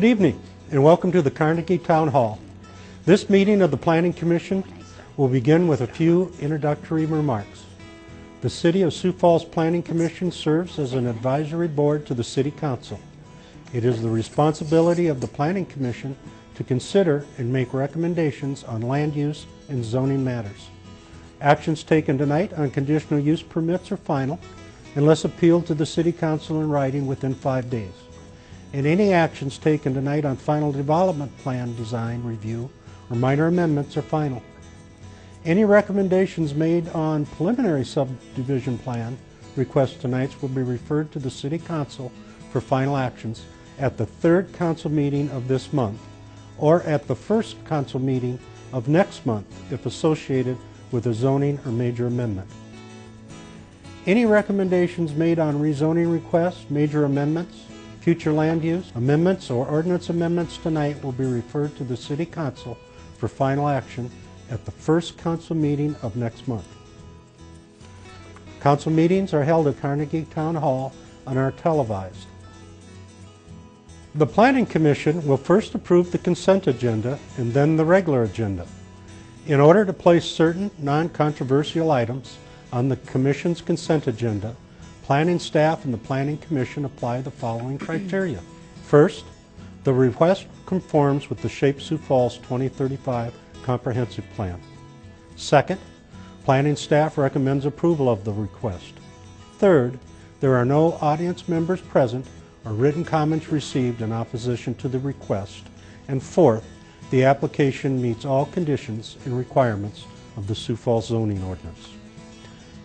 Good evening and welcome to the Carnegie Town Hall. This meeting of the Planning Commission will begin with a few introductory remarks. The City of Sioux Falls Planning Commission serves as an advisory board to the City Council. It is the responsibility of the Planning Commission to consider and make recommendations on land use and zoning matters. Actions taken tonight on conditional use permits are final unless appealed to the City Council in writing within 5 days. And any actions taken tonight on final development plan design review or minor amendments are final. Any recommendations made on preliminary subdivision plan requests tonight will be referred to the City Council for final actions at the third council meeting of this month or at the first council meeting of next month if associated with a zoning or major amendment. Any recommendations made on rezoning requests, major amendments, future land use amendments, or ordinance amendments tonight will be referred to the City Council for final action at the first council meeting of next month. Council meetings are held at Carnegie Town Hall and are televised. The Planning Commission will first approve the consent agenda and then the regular agenda. In order to place certain non-controversial items on the Commission's consent agenda, planning staff and the Planning Commission apply the following criteria. First, the request conforms with the Shape Sioux Falls 2035 Comprehensive Plan. Second, planning staff recommends approval of the request. Third, there are no audience members present or written comments received in opposition to the request. And fourth, the application meets all conditions and requirements of the Sioux Falls zoning ordinance.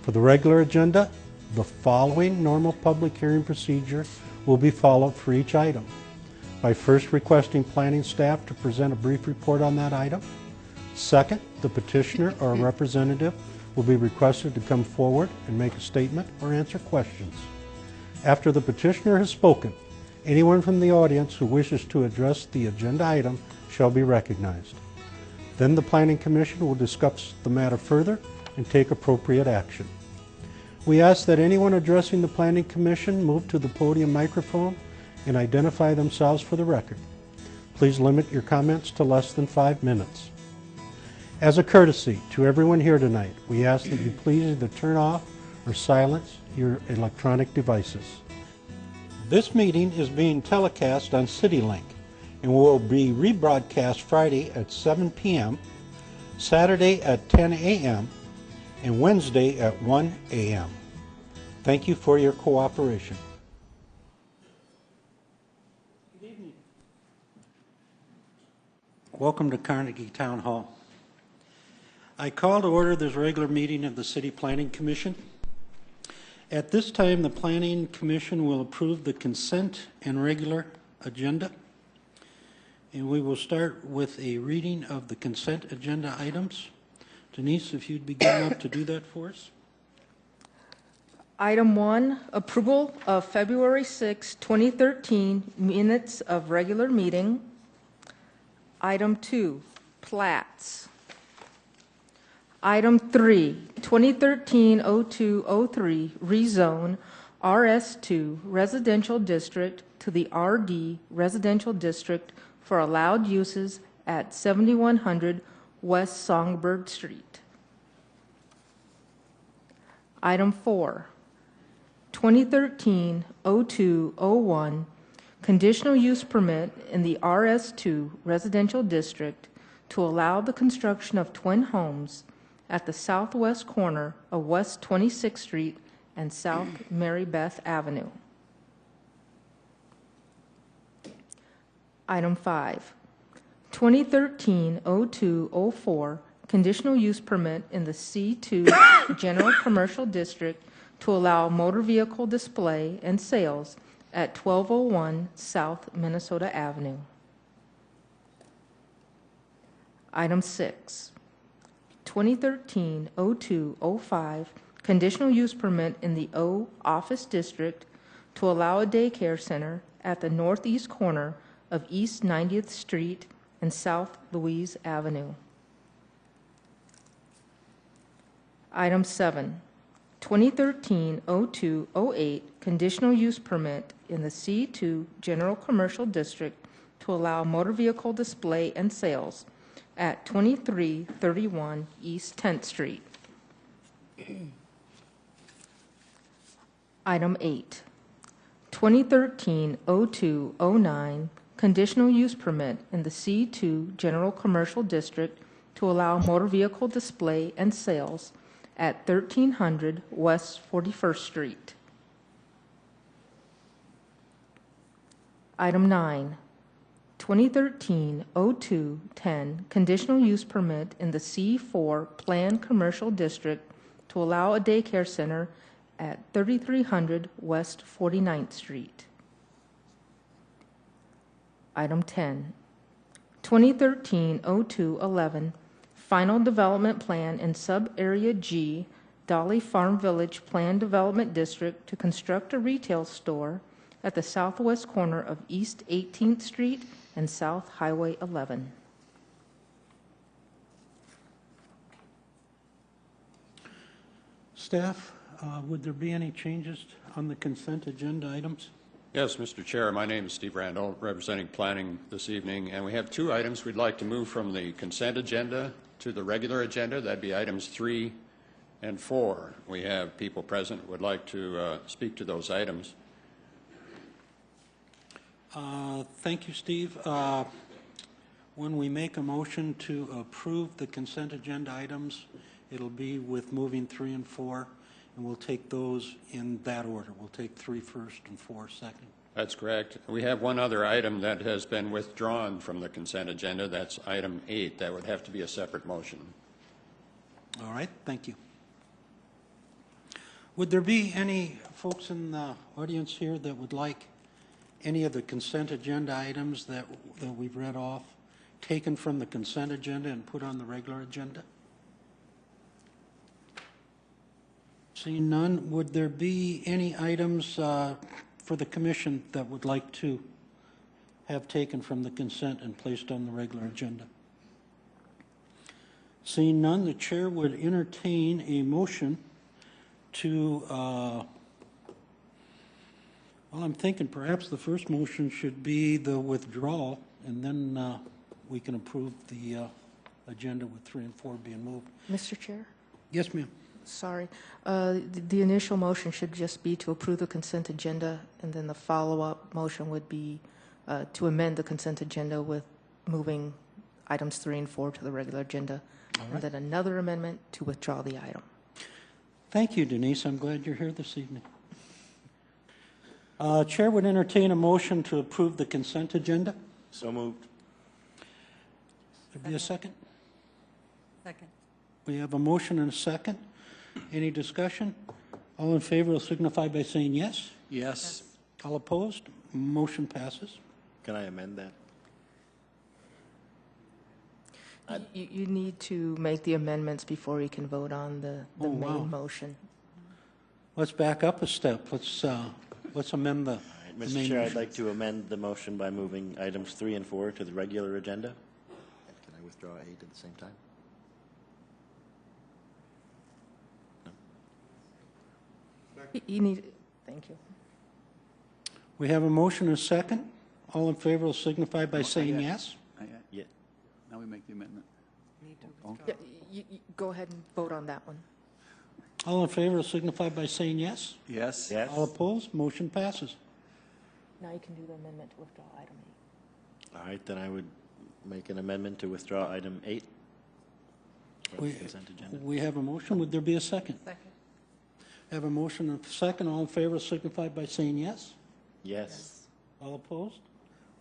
For the regular agenda, the following normal public hearing procedure will be followed for each item. By first requesting planning staff to present a brief report on that item. Second, the petitioner or a representative will be requested to come forward and make a statement or answer questions. After the petitioner has spoken, anyone from the audience who wishes to address the agenda item shall be recognized. Then the Planning Commission will discuss the matter further and take appropriate action. We ask that anyone addressing the Planning Commission move to the podium microphone and identify themselves for the record. Please limit your comments to less than 5 minutes. As a courtesy to everyone here tonight, we ask that you please either turn off or silence your electronic devices. This meeting is being telecast on CityLink and will be rebroadcast Friday at 7 p.m., Saturday at 10 a.m., and Wednesday at 1 a.m. Thank you for your cooperation. Good evening. Welcome to Carnegie Town Hall. I call to order this regular meeting of the City Planning Commission. At this time, the Planning Commission will approve the consent and regular agenda. And we will start with a reading of the consent agenda items. Denise, if you'd be good enough to do that for us. Item 1, approval of February 6, 2013 minutes of regular meeting. Item 2, plats. Item 3, 2013-0203 rezone RS2 residential district to the RD residential district for allowed uses at 7100 West Songbird Street. Item 4, 2013-0201 conditional use permit in the RS2 residential district to allow the construction of twin homes at the southwest corner of West 26th Street and South Mary Beth Avenue. Item 5, 2013-0204 conditional use permit in the C2 General Commercial District to allow motor vehicle display and sales at 1201 South Minnesota Avenue. Item 6, 2013-0205 conditional use permit in the O Office District to allow a daycare center at the northeast corner of East 90th Street and South Louise Avenue. Item 7, 2013-0208 conditional use permit in the C2 General Commercial District to allow motor vehicle display and sales at 2331 East 10th Street. Item 8, 2013-0209, conditional use permit in the C2 General Commercial District to allow motor vehicle display and sales at 1300 West 41st Street. Item 9, 2013-0210, conditional use permit in the C4 Planned Commercial District to allow a daycare center at 3300 West 49th Street. Item 10, 2013-0211, final development plan in Sub-Area G, Dolly Farm Village Planned Development District to construct a retail store at the southwest corner of East 18th Street and South Highway 11. Staff, would there be any changes on the consent agenda items? Yes, Mr. Chair. My name is Steve Randall, representing Planning this evening, and we have two items we'd like to move from the consent agenda to the regular agenda. That'd be items 3 and 4. We have people present who would like to speak to those items. Thank you, Steve. When we make a motion to approve the consent agenda items, it'll be with moving 3 and 4, and we'll take those in that order. We'll take 3 first and 4 second. That's correct. We have one other item that has been withdrawn from the consent agenda. That's item 8. That would have to be a separate motion. All right, thank you. Would there be any folks in the audience here that would like any of the consent agenda items that we've read off taken from the consent agenda and put on the regular agenda? Seeing none, would there be any items for the commission that would like to have taken from the consent and placed on the regular agenda? Seeing none, the chair would entertain a motion to, well, I'm thinking perhaps the first motion should be the withdrawal, and then we can approve the agenda with 3 and 4 being moved. Mr. Chair? Yes, ma'am. Sorry. The initial motion should just be to approve the consent agenda, and then the follow-up motion would be to amend the consent agenda with moving items 3 and 4 to the regular agenda, and then another amendment to withdraw the item. Thank you, Denise. I'm glad you're here this evening. Chair would entertain a motion to approve the consent agenda. So moved. Would there be a second? Second. We have a motion and a second. Any discussion? All in favor will signify by saying yes. Yes. All opposed? Motion passes. Can I amend that? You need to make the amendments before you can vote on the main motion. Let's back up a step. Let's amend the All right, the Mr. main Chair, motion. I'd like to amend the motion by moving items 3 and 4 to the regular agenda. And can I withdraw 8 at the same time? You need, thank you. We have a motion and a second. All in favor will signify by saying yes. Yeah. Now we make the amendment. Yeah, you go ahead and vote on that one. All in favor will signify by saying yes. Yes. Yes. All opposed? Motion passes. Now you can do the amendment to withdraw item 8. All right, then I would make an amendment to withdraw item 8 from the consent agenda. We have a motion. Would there be a second? Second. Have a motion and a second. All in favor will signify by saying yes. Yes. All opposed?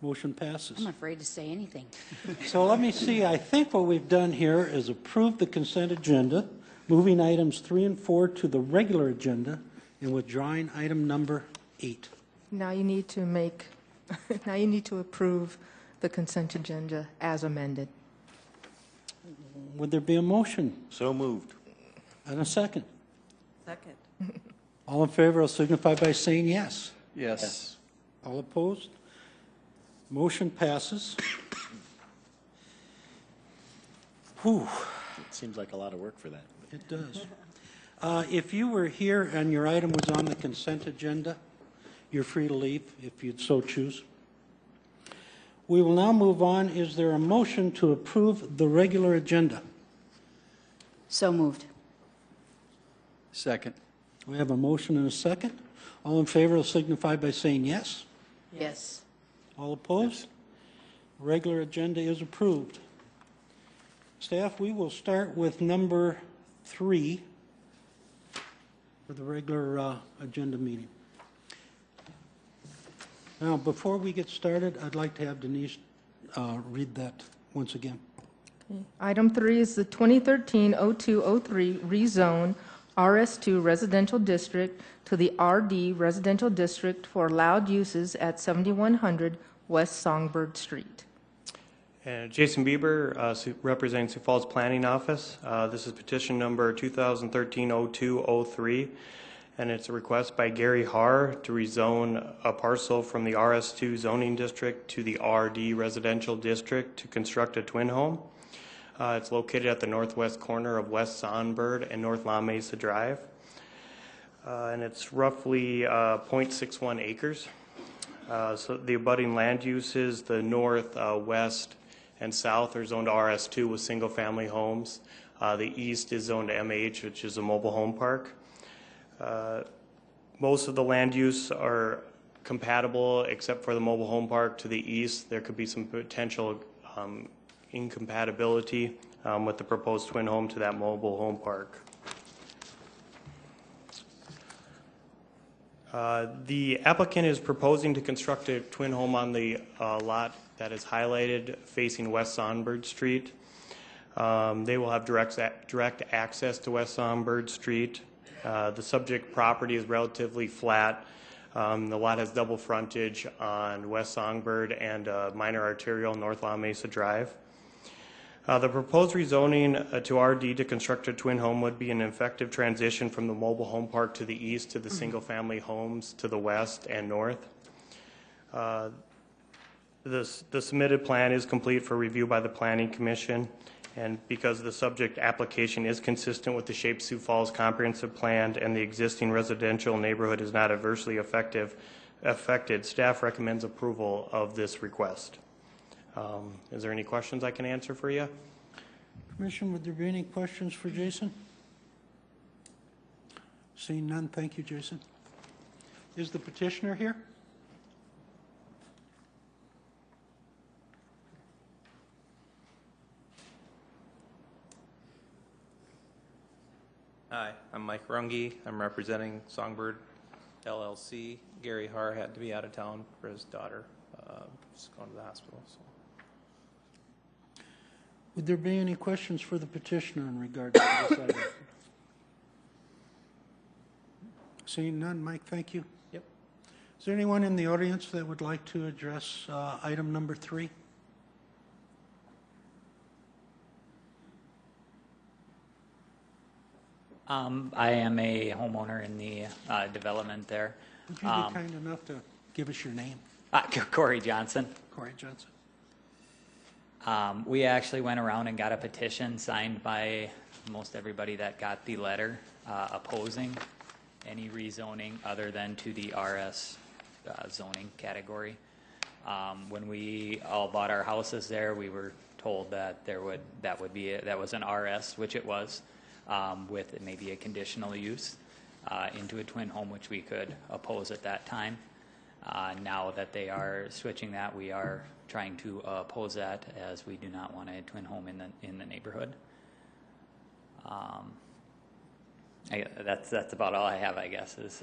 Motion passes. I'm afraid to say anything. So let me see. I think what we've done here is approve the consent agenda, moving items 3 and 4 to the regular agenda, and withdrawing item number 8. Now you need to make, now you need to approve the consent agenda as amended. Would there be a motion So moved. and a second? Second. All in favor will signify by saying yes. Yes. All opposed? Motion passes. Whew, It seems like a lot of work for that. it does. If you were here and your item was on the consent agenda, you're free to leave if you'd so choose. We will now move on. Is there a motion to approve the regular agenda? So moved. Second. We have a motion and a second. All in favor will signify by saying yes. Yes. All opposed? Regular agenda is approved. Staff, we will start with number 3 for the regular agenda meeting. Now, before we get started, I'd like to have Denise read that once again. Item 3 is the 2013-0203 rezone RS2 Residential District to the RD Residential District for allowed uses at 7100 West Songbird Street. Jason Bieber, representing Sioux Falls Planning Office. This is petition number 2013-0203, and it's a request by Gary Haar to rezone a parcel from the RS2 zoning district to the RD Residential District to construct a twin home. It's located at the northwest corner of West Songbird and North La Mesa Drive, and it's roughly 0.61 acres. So the abutting land uses, the north, west, and south are zoned RS2 with single-family homes. The east is zoned MH, which is a mobile home park. Most of the land use are compatible except for the mobile home park to the east. There could be some potential incompatibility with the proposed twin home to that mobile home park. The applicant is proposing to construct a twin home on the lot that is highlighted facing West Songbird Street. They will have direct access to West Songbird Street. The subject property is relatively flat. The lot has double frontage on West Songbird and minor arterial North La Mesa Drive. The proposed rezoning to RD to construct a twin home would be an effective transition from the mobile home park to the east to the single-family homes to the west and north. The submitted plan is complete for review by the Planning Commission, and because the subject application is consistent with the Shape Sioux Falls Comprehensive Plan and the existing residential neighborhood is not adversely affected, staff recommends approval of this request. Is there any questions I can answer for you? Commission, would there be any questions for Jason? Seeing none, thank you, Jason. Is the petitioner here? Hi, I'm Mike Runge. I'm representing Songbird LLC. Gary Haar had to be out of town for his daughter. She's going to the hospital. So. Would there be any questions for the petitioner in regard to this item? Seeing none, Mike, thank you. Yep. Is there anyone in the audience that would like to address item number 3? I am a homeowner in the development there. Would you be kind enough to give us your name? Corey Johnson. Corey Johnson. We actually went around and got a petition signed by most everybody that got the letter opposing any rezoning other than to the RS zoning category. When we all bought our houses there, we were told that that was an RS, which it was. With maybe a conditional use into a twin home, which we could oppose at that time. Now that they are switching that, we are trying to oppose that as we do not want a twin home in the neighborhood. That's about all I have, I guess, is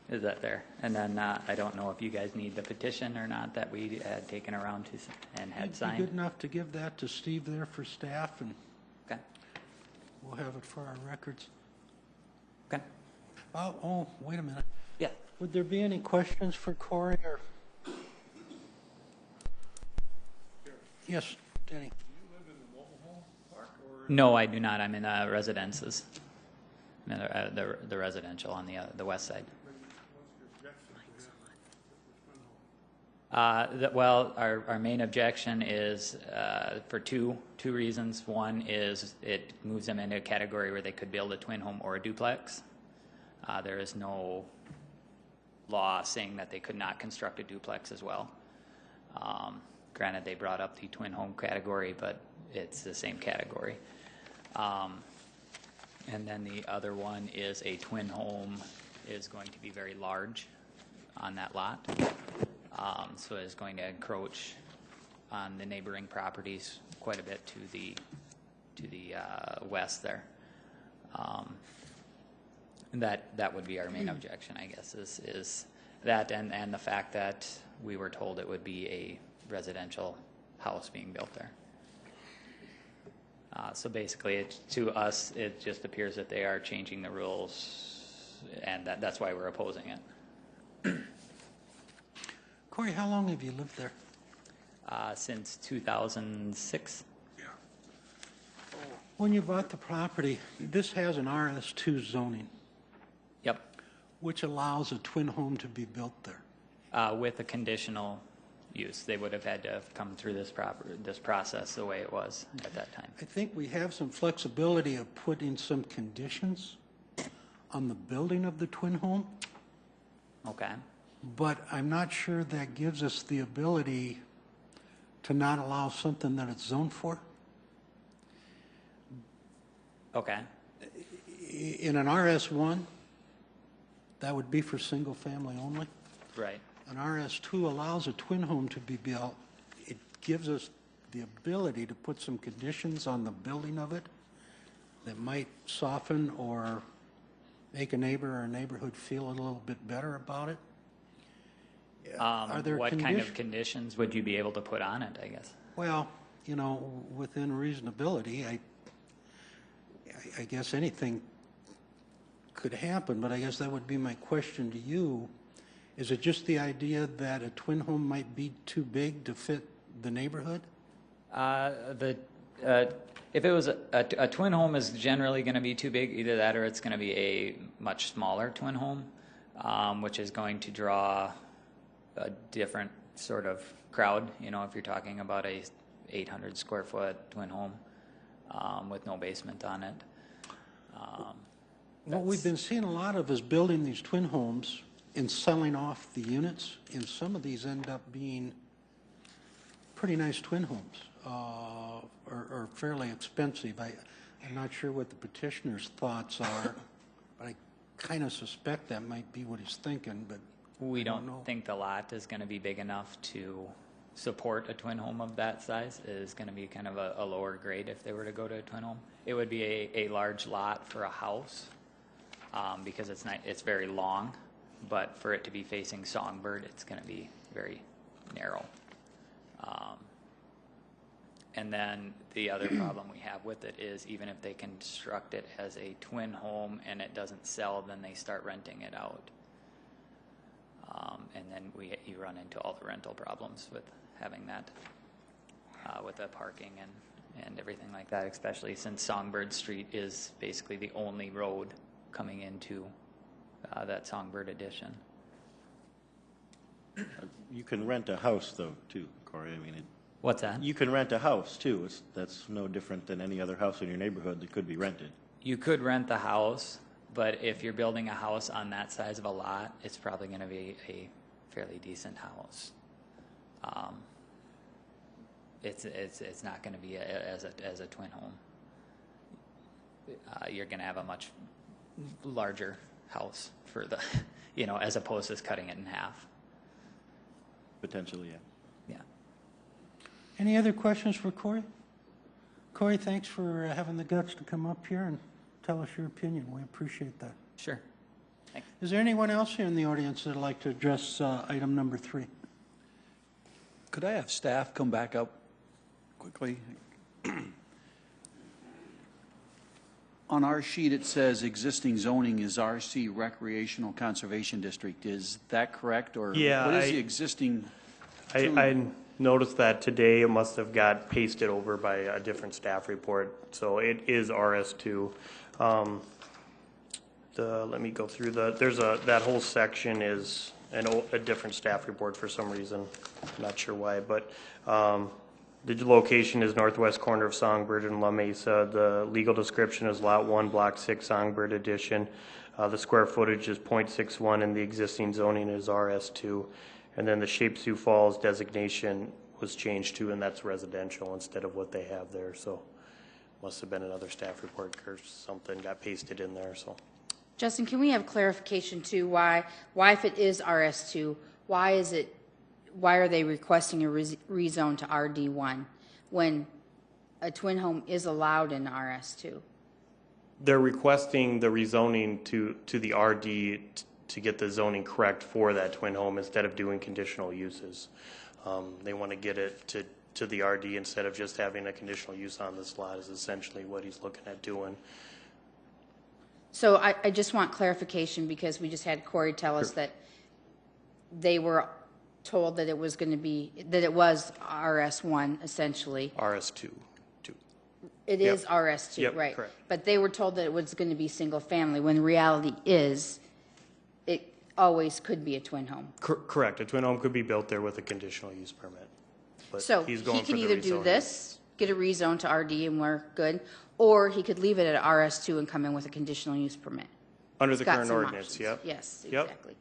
that there. And then I don't know if you guys need the petition or not that we had taken around to and had signed. You'd be good enough to give that to Steve there for staff, and okay. We'll have it for our records. Okay. Oh, wait a minute. Yeah. Would there be any questions for Corey? Or? Yes, Danny. Do you live in the mobile home park? Or No, I do not. I'm in residences. The residential on the west side. Well, our main objection is for two reasons. One is it moves them into a category where they could build a twin home or a duplex. There is no law saying that they could not construct a duplex as well. Granted, they brought up the twin home category, but it's the same category. And then the other one is a twin home is going to be very large on that lot. So it's going to encroach on the neighboring properties quite a bit to the west there. And that would be our main objection, I guess, is that and the fact that we were told it would be a residential house being built there. So basically, to us, it just appears that they are changing the rules, and that's why we're opposing it. Corey, how long have you lived there? Since 2006. When you bought the property, this has an RS2 zoning, Yep. which allows a twin home to be built there. With a conditional use, they would have had to have come through this process the way it was at that time. I think we have some flexibility of putting some conditions on the building of the twin home, Okay. but I'm not sure that gives us the ability to not allow something that it's zoned for. Okay. In an RS1, that would be for single family only. Right. An RS2 allows a twin home to be built. It gives us the ability to put some conditions on the building of it that might soften or make a neighbor or a neighborhood feel a little bit better about it. Are there what kind of conditions would you be able to put on it, I guess? Well, you know, within reasonability, I guess anything could happen, but I guess that would be my question to you. Is it just the idea that a twin home might be too big to fit the neighborhood? If it was a twin home is generally going to be too big, either that or it's going to be a much smaller twin home, which is going to draw a different sort of crowd. You know, if you're talking about a 800 square foot twin home with no basement on it. What we've been seeing a lot of is building these twin homes and selling off the units, and some of these end up being pretty nice twin homes, or fairly expensive. I'm not sure what the petitioner's thoughts are, but I kind of suspect that might be what he's thinking, but We I don't don't know. think the lot is going to be big enough to support a twin home of that size. It is going to be kind of a lower grade if they were to go to a twin home. It would be a large lot for a house because it's very long, but for it to be facing Songbird, it's going to be very narrow. And then the other problem we have with it is even if they construct it as a twin home and it doesn't sell, then they start renting it out. And then you run into all the rental problems with having that, with the parking and everything like that, especially since Songbird Street is basically the only road coming into that Songbird addition. You can rent a house, though, too, Corey. I mean, What's that? you can rent a house, too. That's no different than any other house in your neighborhood that could be rented. You could rent the house, but if you're building a house on that size of a lot, it's probably going to be a fairly decent house. It's not going to be as a twin home. You're going to have a much larger house for the, as opposed to cutting it in half. Potentially, yeah. Yeah. Any other questions for Corey? Corey, thanks for having the guts to come up here and tell us your opinion. We appreciate that. Sure. Thanks. Is there anyone else here in the audience that would like to address item number 3? Could I have staff come back up quickly? On our sheet, it says existing zoning is RC Recreational Conservation District. Is that correct? Or Yeah, what is the existing? I noticed that today it must have got pasted over by a different staff report, so it is RS2. Let me go through that whole section is a different staff report for some reason. I'm not sure why, but the location is northwest corner of Songbird and La Mesa. The legal description is Lot 1, Block 6, Songbird Edition. The square footage is .61 and the existing zoning is RS2. And then the Sioux Falls designation was changed to, and that's residential instead of what they have there, so must have been another staff report or something got pasted in there, so. Justin, can we have clarification too, why if it is RS2, why are they requesting a rezone to RD1 when a twin home is allowed in RS2? They're requesting the rezoning to the RD to get the zoning correct for that twin home instead of doing conditional uses. They want to get it to the RD instead of just having a conditional use on this lot is essentially what he's looking at doing. So I just want clarification because we just had Corey tell us that they were told that it was going to be, that it was RS1 essentially. RS2. It is RS2, Yep, right. correct. But they were told that it was going to be single family when the reality is it always could be a twin home. Correct. A twin home could be built there with a conditional use permit. But So he's he going can for the either do rezoning. this, get a rezone to RD and we're good, or he could leave it at RS2 and come in with a conditional use permit. Under He's the got current some ordinance, options. yep. Yes, Yep. exactly.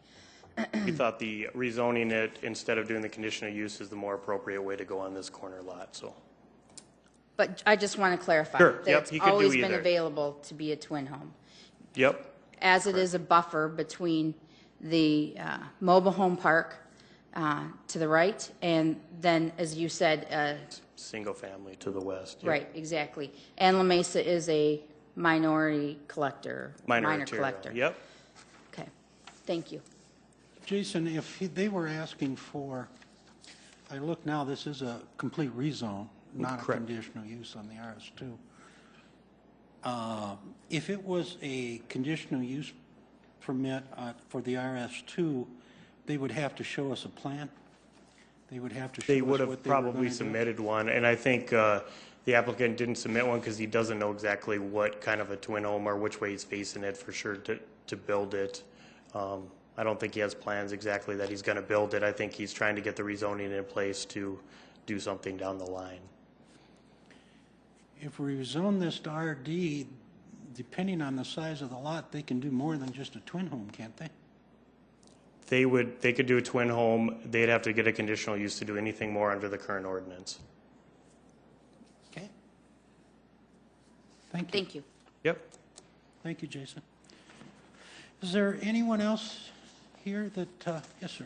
We thought the rezoning it instead of doing the conditional use is the more appropriate way to go on this corner lot, so. But I just want to clarify Sure, that yep, it's he could do always been either. available to be a twin home, Yep, as it is a buffer between the mobile home park to the right, and then, as you said, single family to the west. Yep. right, exactly. And La Mesa is a minority collector, Minor minor arterial, collector. Yep. Okay, thank you. Jason, if they were asking for, I look now, this is a complete rezone, not a Correct. conditional use on the RS2. If it was a conditional use permit for the RS2, they would have to show us a plan? They would have to show They us would have what they were probably gonna do? submitted one, and I think the applicant didn't submit one because he doesn't know exactly what kind of a twin home or which way he's facing it for sure to build it. I don't think he has plans exactly that he's going to build it. I think he's trying to get the rezoning in place to do something down the line. If we rezone this to RD, depending on the size of the lot, they can do more than just a twin home, can't they? They could do a twin home. They'd have to get a conditional use to do anything more under the current ordinance. Okay. Thank you. Thank you. Yep. Thank you, Jason. Is there anyone else here that, yes, sir?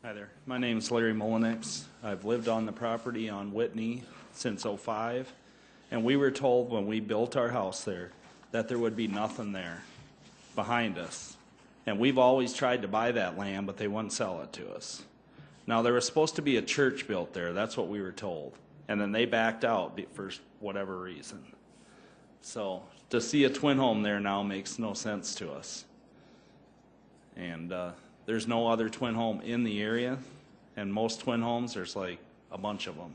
Hi there. My name's Larry Molinix. I've lived on the property on Whitney since '05, and we were told when we built our house there that there would be nothing there behind us. And we've always tried to buy that land, but they wouldn't sell it to us. Now, there was supposed to be a church built there. That's what we were told. And then they backed out for whatever reason. So to see a twin home there now makes no sense to us. And there's no other twin home in the area, and most twin homes, there's like a bunch of them.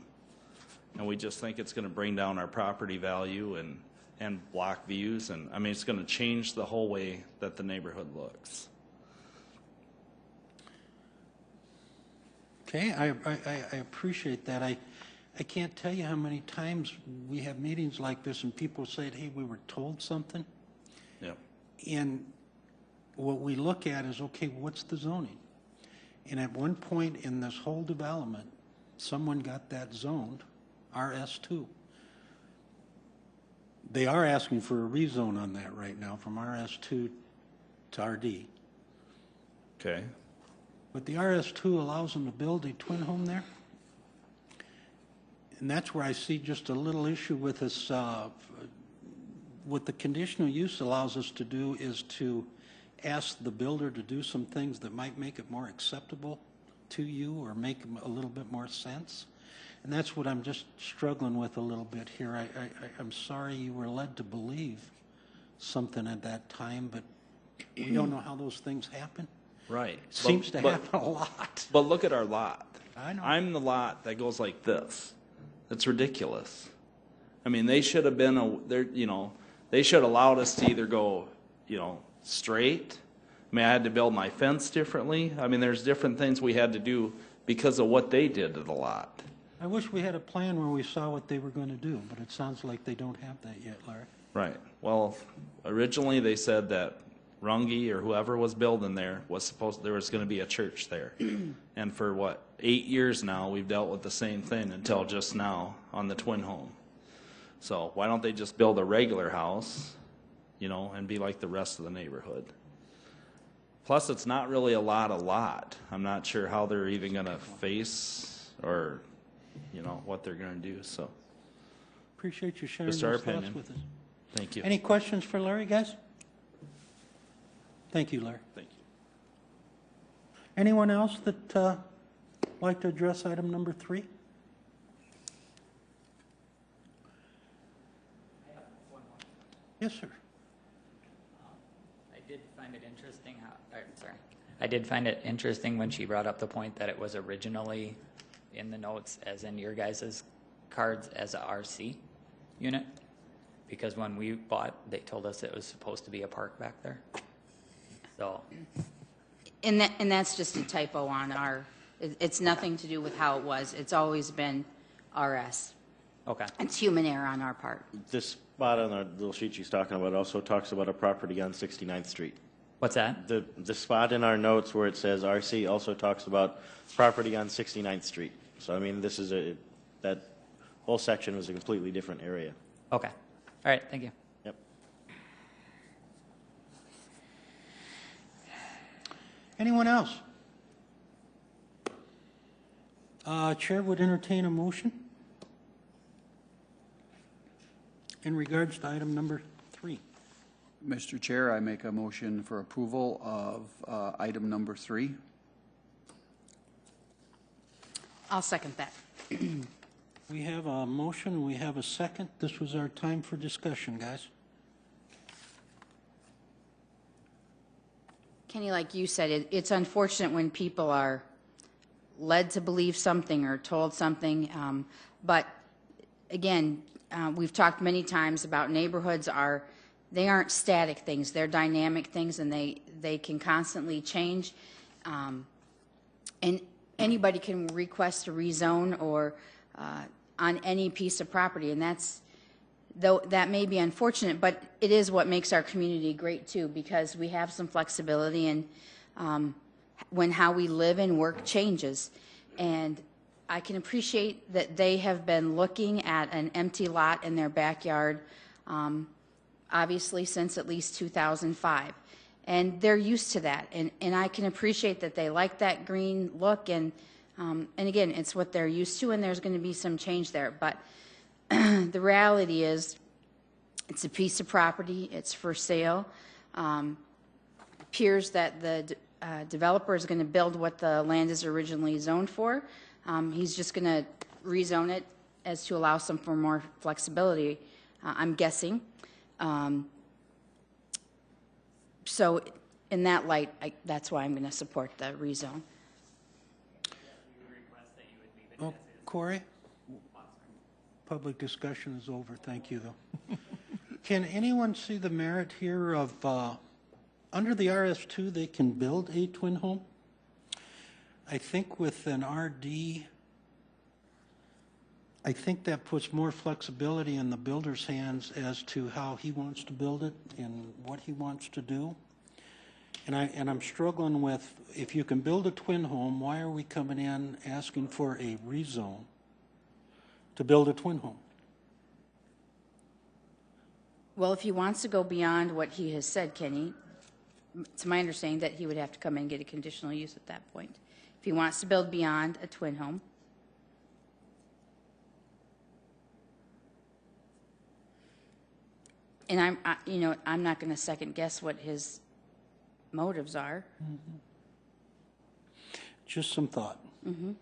And we just think it's going to bring down our property value and block views, and I mean, it's going to change the whole way that the neighborhood looks. Okay, I appreciate that. I can't tell you how many times we have meetings like this and people say, hey, we were told something. Yep. And what we look at is, okay, what's the zoning? And at one point in this whole development, someone got that zoned RS2. They are asking for a rezone on that right now from RS2 to RD. Okay. But the RS2 allows them to build a twin home there. And that's where I see just a little issue with this. What the conditional use allows us to do is to ask the builder to do some things that might make it more acceptable to you or make a little bit more sense. And that's what I'm just struggling with a little bit here. I'm sorry you were led to believe something at that time, but we don't know how those things happen. Right. It seems to happen a lot. But look at our lot. I know. I'm the lot that goes like this. That's ridiculous. I mean, they should have been, they should have allowed us to either go, straight. I mean, I had to build my fence differently. I mean, there's different things we had to do because of what they did to the lot. I wish we had a plan where we saw what they were going to do, but it sounds like they don't have that yet, Larry. Right. Well, originally they said that Runge or whoever was building there there was going to be a church there. And for 8 years now, we've dealt with the same thing until just now on the twin home. So why don't they just build a regular house, and be like the rest of the neighborhood? Plus, it's not really a lot. I'm not sure how they're even going to face or, what they're going to do. So, Appreciate you sharing just our those thoughts opinion. with us. Thank you. Any questions for Larry, guys? Thank you, Larry. Thank you. Anyone else that like to address item number 3? I have one more. Yes, sir. I did find it interesting I did find it interesting when she brought up the point that it was originally in the notes, as in your guys' cards, as a RC unit. Because when we bought, they told us it was supposed to be a park back there. So. And that's just a typo on it's nothing to do with how it was. It's always been RS. Okay. It's human error on our part. This spot on the little sheet she's talking about also talks about a property on 69th Street. What's that? The spot in our notes where it says RC also talks about property on 69th Street. So, I mean, that whole section was a completely different area. Okay. All right. Thank you. Yep. Anyone else? Chair would entertain a motion in regards to item number 3. Mr. Chair, I make a motion for approval of item number 3. I'll second that. We have a motion, we have a second. This was our time for discussion, guys. Kenny, like you said, it's unfortunate when people are led to believe something or told something. But again, we've talked many times about neighborhoods they aren't static things. They're dynamic things, and they can constantly change. And anybody can request a rezone or on any piece of property, and that may be unfortunate, but it is what makes our community great too, because we have some flexibility in when how we live and work changes. And I can appreciate that they have been looking at an empty lot in their backyard, obviously since at least 2005. And they're used to that. And I can appreciate that they like that green look. And again, it's what they're used to, and there's going to be some change there. But the reality is it's a piece of property. It's for sale. It appears that the developer is going to build what the land is originally zoned for. He's just going to rezone it as to allow some for more flexibility, I'm guessing. So in that light, that's why I'm going to support the rezone. Oh, Corey? Public discussion is over. Thank you, though. Can anyone see the merit here of, under the RS2, they can build a twin home? I think with an RD, I think that puts more flexibility in the builder's hands as to how he wants to build it and what he wants to do. And I'm struggling with, if you can build a twin home, why are we coming in asking for a rezone to build a twin home? Well, if he wants to go beyond what he has said, Kenny, it's my understanding that he would have to come in and get a conditional use at that point. If he wants to build beyond a twin home. And I'm not going to second guess what his motives are. Mm-hmm. Just some thought. Mm-hmm.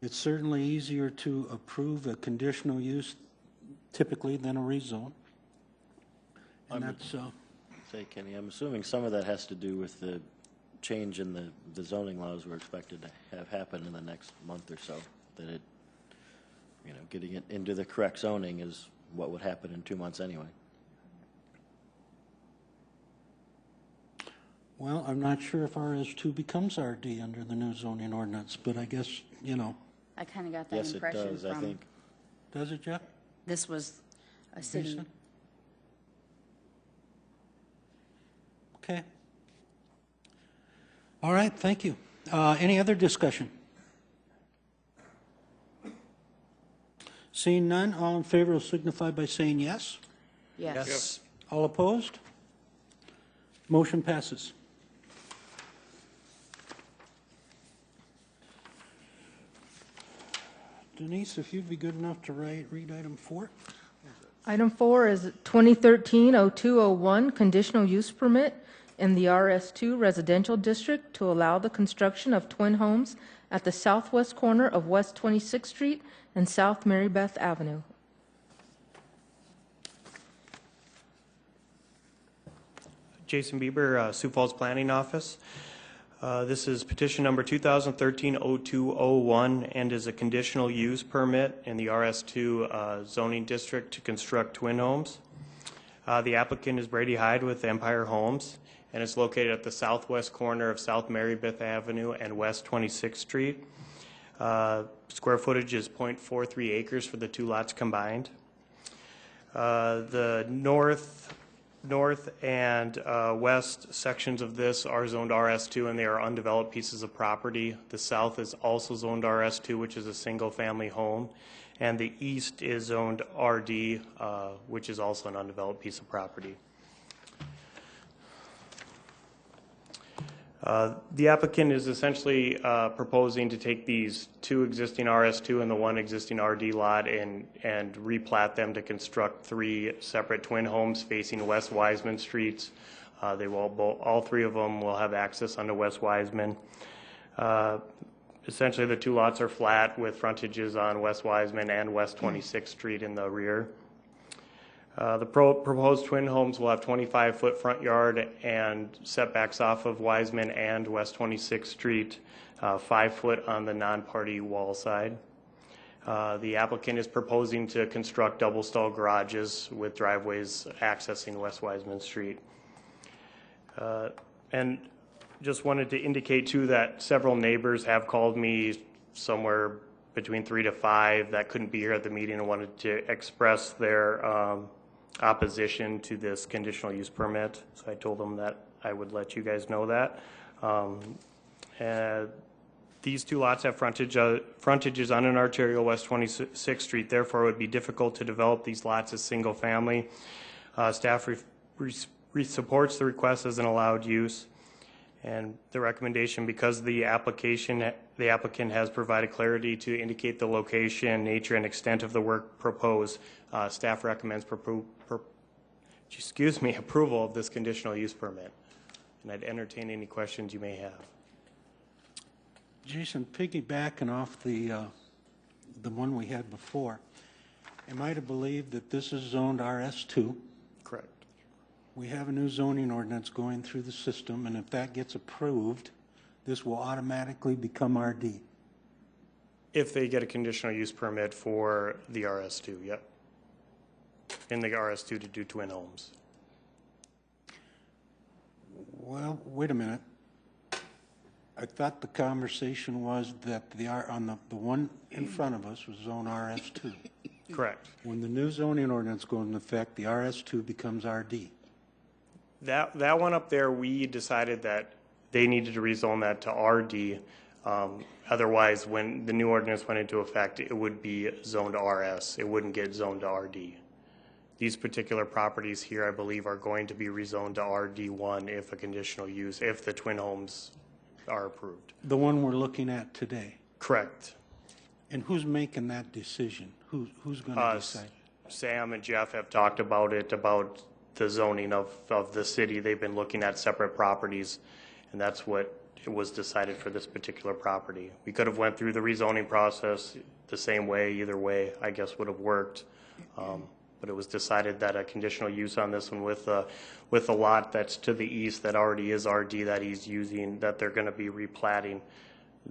It's certainly easier to approve a conditional use typically than a rezone. And that's... Say, Kenny, I'm assuming some of that has to do with the change in the zoning laws we're expected to have happen in the next month or so. That it, getting it into the correct zoning is what would happen in 2 months anyway. Well, I'm not sure if RS2 becomes RD under the new zoning ordinance, but I guess, I kind of got that Yes, it impression does, from... I think. Does it, Jeff? This was a city... Jason? Okay. All right, thank you. Any other discussion? Seeing none, all in favor will signify by saying yes. Yes. All opposed? Motion passes. Denise, if you'd be good enough to read item 4. Item 4 is 2013-0201, conditional use permit in the RS2 residential district to allow the construction of twin homes at the southwest corner of West 26th Street and South Mary Beth Avenue. Jason Bieber, Sioux Falls Planning Office. This is petition number 2013-0201 and is a conditional use permit in the RS2 zoning district to construct twin homes. The applicant is Brady Hyde with Empire Homes, and it's located at the southwest corner of South Mary Beth Avenue and West 26th Street. Square footage is 0.43 acres for the two lots combined. The north and west sections of this are zoned RS2, and they are undeveloped pieces of property. The south is also zoned RS2, which is a single-family home, and the east is zoned RD, which is also an undeveloped piece of property. The applicant is essentially proposing to take these two existing RS2 and the one existing RD lot and replat them to construct 3 separate twin homes facing West Wiseman Streets. All 3 of them will have access onto West Wiseman. Essentially, the 2 lots are flat with frontages on West Wiseman and West 26th Street in the rear. The proposed twin homes will have 25-foot front yard and setbacks off of Wiseman and West 26th Street, 5 foot on the non-party wall side. The applicant is proposing to construct double-stall garages with driveways accessing West Wiseman Street. And just wanted to indicate, too, that several neighbors have called me somewhere between 3 to 5 that couldn't be here at the meeting and wanted to express their opposition to this conditional use permit. So I told them that I would let you guys know that. These 2 lots have frontages on an arterial West 26th Street. Therefore, it would be difficult to develop these lots as single family. Staff supports the request as an allowed use. And the recommendation, because the applicant has provided clarity to indicate the location, nature, and extent of the work proposed, staff recommends approval of this conditional use permit. And I'd entertain any questions you may have. Jason, piggybacking off the one we had before, am I to believe that this is zoned RS2? Correct. We have a new zoning ordinance going through the system, and if that gets approved, this will automatically become RD. If they get a conditional use permit for the RS2, yep. In the RS2 to do twin homes. Well, wait a minute. I thought the conversation was that the one in front of us was zone RS2. Correct. When the new zoning ordinance goes into effect, the RS2 becomes RD. That one up there, we decided that they needed to rezone that to RD. Otherwise, when the new ordinance went into effect, it would be zoned RS. It wouldn't get zoned to RD. These particular properties here, I believe, are going to be rezoned to RD1 if a conditional use, if the twin homes are approved. The one we're looking at today. Correct. And who's making that decision? Who's going to decide? Sam and Jeff have talked about it, about the zoning of the city. They've been looking at separate properties, and that's what it was decided for this particular property. We could have went through the rezoning process the same way. Either way, I guess, would have worked. But it was decided that a conditional use on this one with a lot that's to the east that already is RD that he's using, that they're going to be replatting,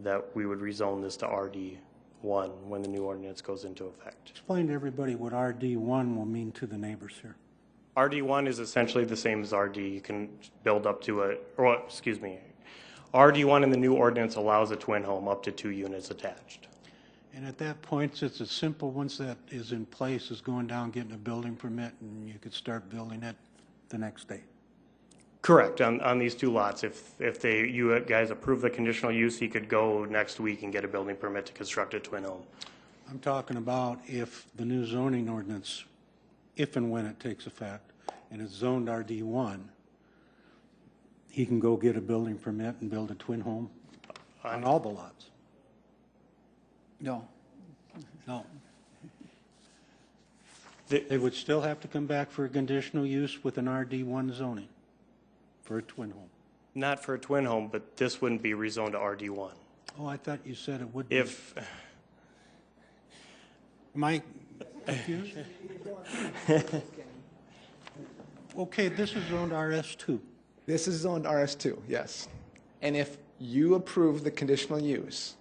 that we would rezone this to RD1 when the new ordinance goes into effect. Explain to everybody what RD1 will mean to the neighbors here. RD1 is essentially the same as RD. You can build up to RD1 in the new ordinance allows a twin home up to 2 units attached. And at that point, it's as simple, once that is in place, as going down, getting a building permit, and you could start building it the next day. Correct, on these two lots. If you guys approve the conditional use, he could go next week and get a building permit to construct a twin home. I'm talking about if the new zoning ordinance, if and when it takes effect, and it's zoned RD1, he can go get a building permit and build a twin home on all the lots. No. No. They would still have to come back for a conditional use with an RD1 zoning for a twin home. Not for a twin home, but this wouldn't be rezoned to RD1. Oh, I thought you said it would be. If, Am I confused? Okay, this is zoned RS2. This is zoned RS2, yes. And if you approve the conditional use,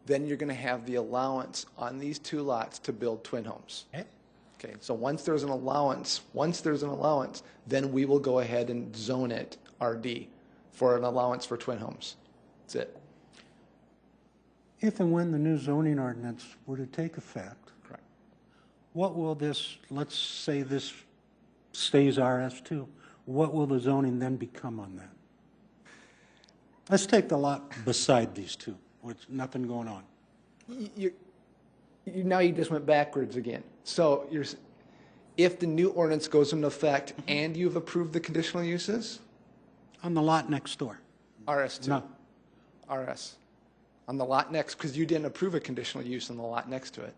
then you're going to have the allowance on these two lots to build twin homes. Okay. Okay, so once there's an allowance, then we will go ahead and zone it RD for an allowance for twin homes. That's it. If and when the new zoning ordinance were to take effect, Correct. what will this, let's say this stays RS2, what will the zoning then become on that? Let's take the lot beside these two, with nothing going on. Now you just went backwards again. So if the new ordinance goes into effect and you've approved the conditional uses, On the lot next door. RS2. No. RS. On the lot next, because you didn't approve a conditional use on the lot next to it.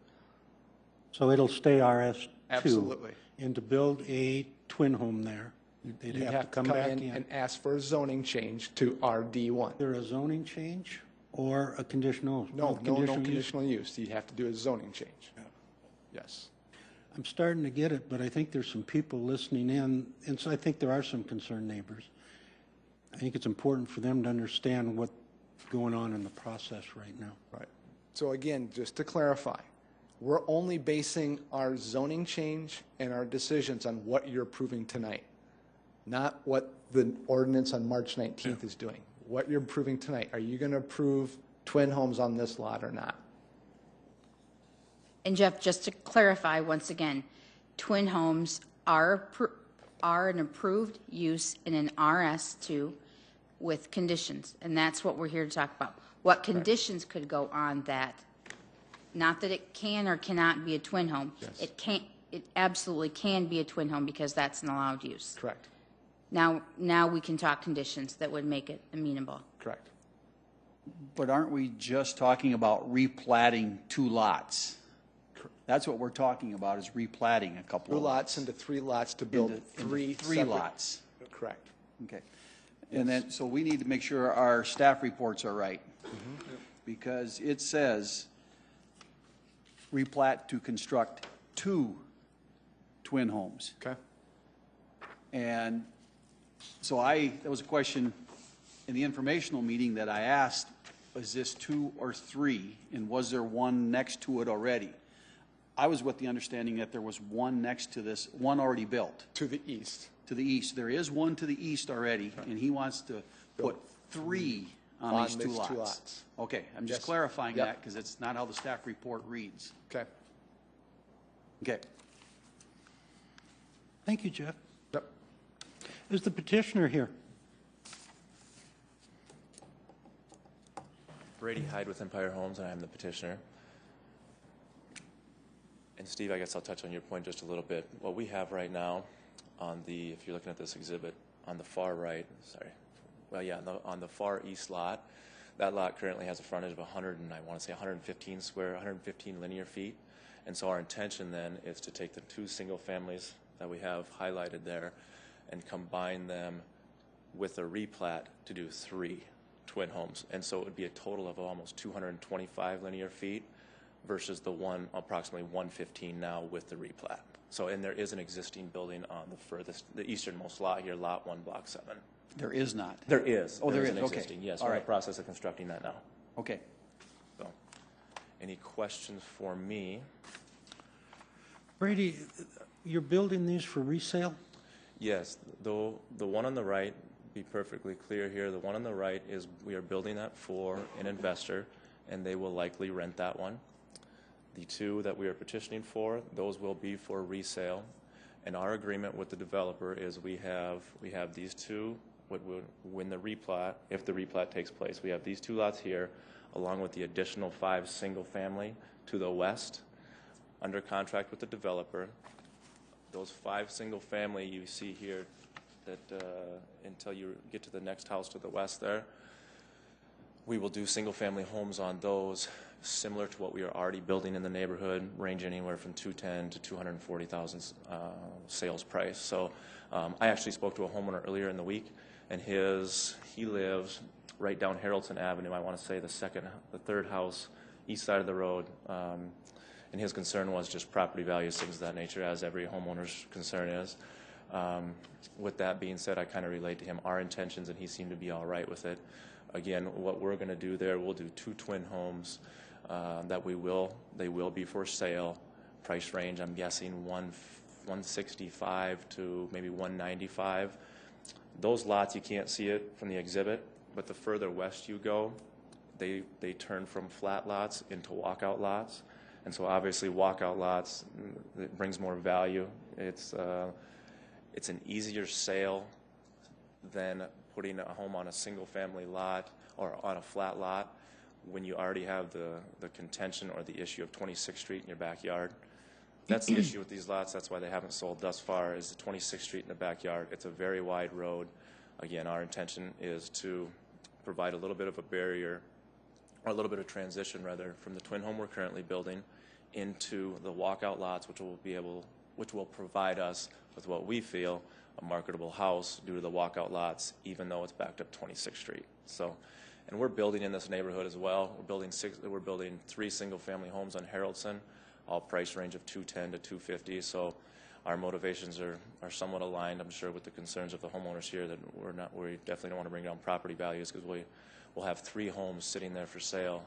So it'll stay RS2. Absolutely. And to build a twin home there, they'd You'd have to come back in. and ask for a zoning change to RD1. Is there a zoning change or a conditional? No use? conditional use. You'd have to do a zoning change. Yes. I'm starting to get it, but I think there's some people listening in, and so I think there are some concerned neighbors. I think it's important for them to understand what's going on in the process right now. Right. So again, just to clarify, we're only basing our zoning change and our decisions on what you're approving tonight, not what the ordinance on March 19th is doing. What you're approving tonight, are you going to approve twin homes on this lot or not? And Jeff, just to clarify once again, twin homes are an approved use in an RS2 with conditions, and that's what we're here to talk about. What conditions could go on that? Not that it can or cannot be a twin home. Yes. It absolutely can be a twin home because that's an allowed use. Correct. Now we can talk conditions that would make it amenable. Correct. But aren't we just talking about replatting two lots? That's what we're talking about, is replatting a couple Two of lots into 3 lots to build Into three three separate- lots. Correct. Okay. And then, so we need to make sure our staff reports are right. Because it says replat to construct 2 twin homes. Okay. And so that was a question in the informational meeting that I asked, was this 2 or 3? And was there one next to it already? I was with the understanding that there was one next to this, one already built. To the east. To the east. There is one to the east already, and he wants to put 3 on these two lots. Okay, I'm just Yes. clarifying Yep. that because it's not how the staff report reads. Okay. Okay. Thank you, Jeff. Yep. Is the petitioner here? Brady Hyde with Empire Homes, and I'm the petitioner. And Steve, I guess I'll touch on your point just a little bit. What we have right now on the, if you're looking at this exhibit, on the far right, on the far east lot, that lot currently has a frontage of 115 linear feet. And so our intention then is to take the 2 single families that we have highlighted there and combine them with a replat to do 3 twin homes. And so it would be a total of almost 225 linear feet versus the approximately 115 now with the replat. So, and there is an existing building on the easternmost lot here, lot 1, block 7. There is not. There is. Oh, there is. An Okay. existing, yes. All We're in right. the process of constructing that now. Okay. So, any questions for me? Brady, you're building these for resale? Yes, the one on the right, be perfectly clear here, the one on the right is we are building that for an investor, and they will likely rent that one. The 2 that we are petitioning for, those will be for resale. And our agreement with the developer is we have these 2 when the replat, if the replat takes place, we have these 2 lots here, along with the additional 5 single-family to the west, under contract with the developer. Those 5 single-family you see here, that until you get to the next house to the west there, we will do single-family homes on those, similar to what we are already building in the neighborhood, range anywhere from 210 to 240,000 sales price. So I actually spoke to a homeowner earlier in the week, and he lives right down Haraldson Avenue. I want to say the third house east side of the road. And his concern was just property values, things of that nature, as every homeowner's concern is. With that being said, I kind of relayed to him our intentions, and he seemed to be all right with it. Again, what we're going to do there, we'll do 2 twin homes that they will be for sale. Price range, I'm guessing 165 to maybe 195. Those lots, you can't see it from the exhibit, but the further west you go, they turn from flat lots into walkout lots. And so obviously walkout lots, it brings more value. It's an easier sale than putting a home on a single family lot or on a flat lot when you already have the contention or the issue of 26th Street in your backyard. That's the issue with these lots. That's why they haven't sold thus far, is the 26th Street in the backyard. It's a very wide road. Again, our intention is to provide a little bit of a barrier, or a little bit of transition rather, from the twin home we're currently building into the walkout lots, which will provide us with what we feel a marketable house due to the walkout lots, even though it's backed up 26th Street. So, and we're building in this neighborhood as well. We're building 3 single-family homes on Haraldson, all price range of 210 to 250. So our motivations are somewhat aligned, I'm sure, with the concerns of the homeowners here, that we definitely don't want to bring down property values, because we'll have 3 homes sitting there for sale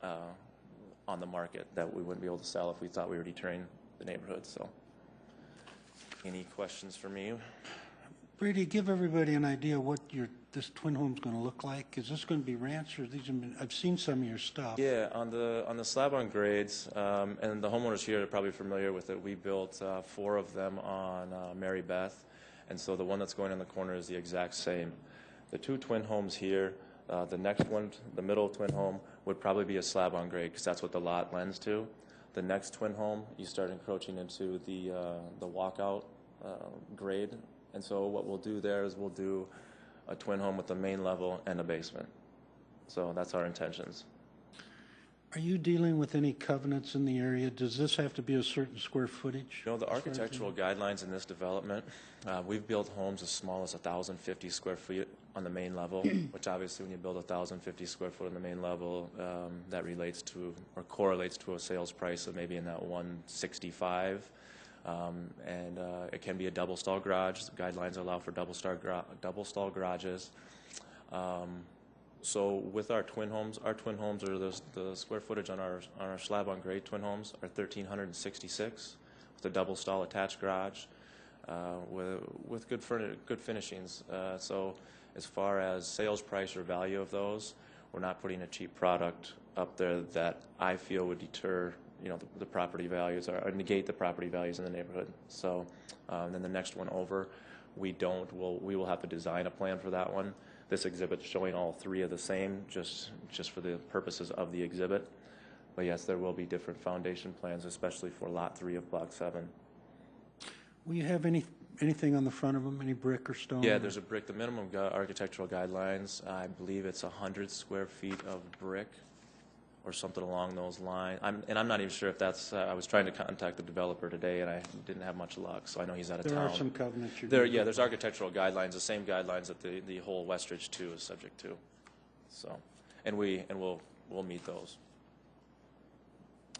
on the market that we wouldn't be able to sell if we thought we were deterring the neighborhood. So any questions for me? Brady, give everybody an idea what this twin home's going to look like. Is this going to be ranch, or I've seen some of your stuff. Yeah, on the slab on grades, and the homeowners here are probably familiar with it. We built 4 of them on Mary Beth, and so the one that's going in the corner is the exact same. The 2 twin homes here, the next one, the middle twin home, would probably be a slab on grade, because that's what the lot lends to. The next twin home, you start encroaching into the walkout grade. And so what we'll do there is we'll do a twin home with the main level and a basement. So that's our intentions. Are you dealing with any covenants in the area? Does this have to be a certain square footage? You know, the architectural guidelines in this development, we've built homes as small as 1,050 square feet on the main level, which obviously when you build 1,050 square foot on the main level, that relates to or correlates to a sales price of maybe in that 165. And it can be a double stall garage. The guidelines allow for double stall garages. So with our twin homes are the square footage on our slab on grade twin homes are 1,366 with a double stall attached garage with good finishings. So as far as sales price or value of those, we're not putting a cheap product up there that I feel would deter the property values or negate the property values in the neighborhood. So then the next one over, we will have to design a plan for that one. This exhibit's showing all 3 of the same, just for the purposes of the exhibit. But yes, there will be different foundation plans, especially for Lot 3 of Block 7. Will you have anything on the front of them, any brick or stone? Yeah, there's a brick. The minimum architectural guidelines, I believe it's 100 square feet of brick or something along those lines. I'm not even sure if that's, I was trying to contact the developer today, and I didn't have much luck, so I know he's out of town. There are some covenants. Yeah, there's architectural guidelines, the same guidelines that the whole Westridge 2 is subject to. So, and we'll meet those.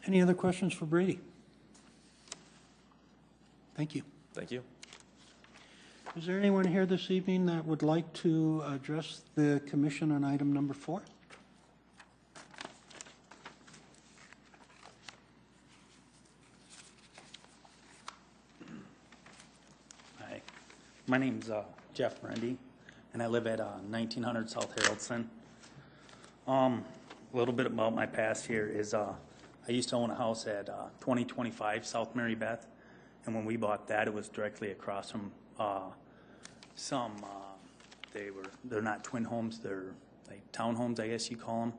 Any other questions for Brady? Thank you. Thank you. Is there anyone here this evening that would like to address the commission on item number 4? My name's Jeff Rendy, and I live at 1900 South Haraldson. A little bit about my past here is I used to own a house at 2025 South Mary Beth, and when we bought that, it was directly across from some they're not twin homes, they're like townhomes, I guess you call them.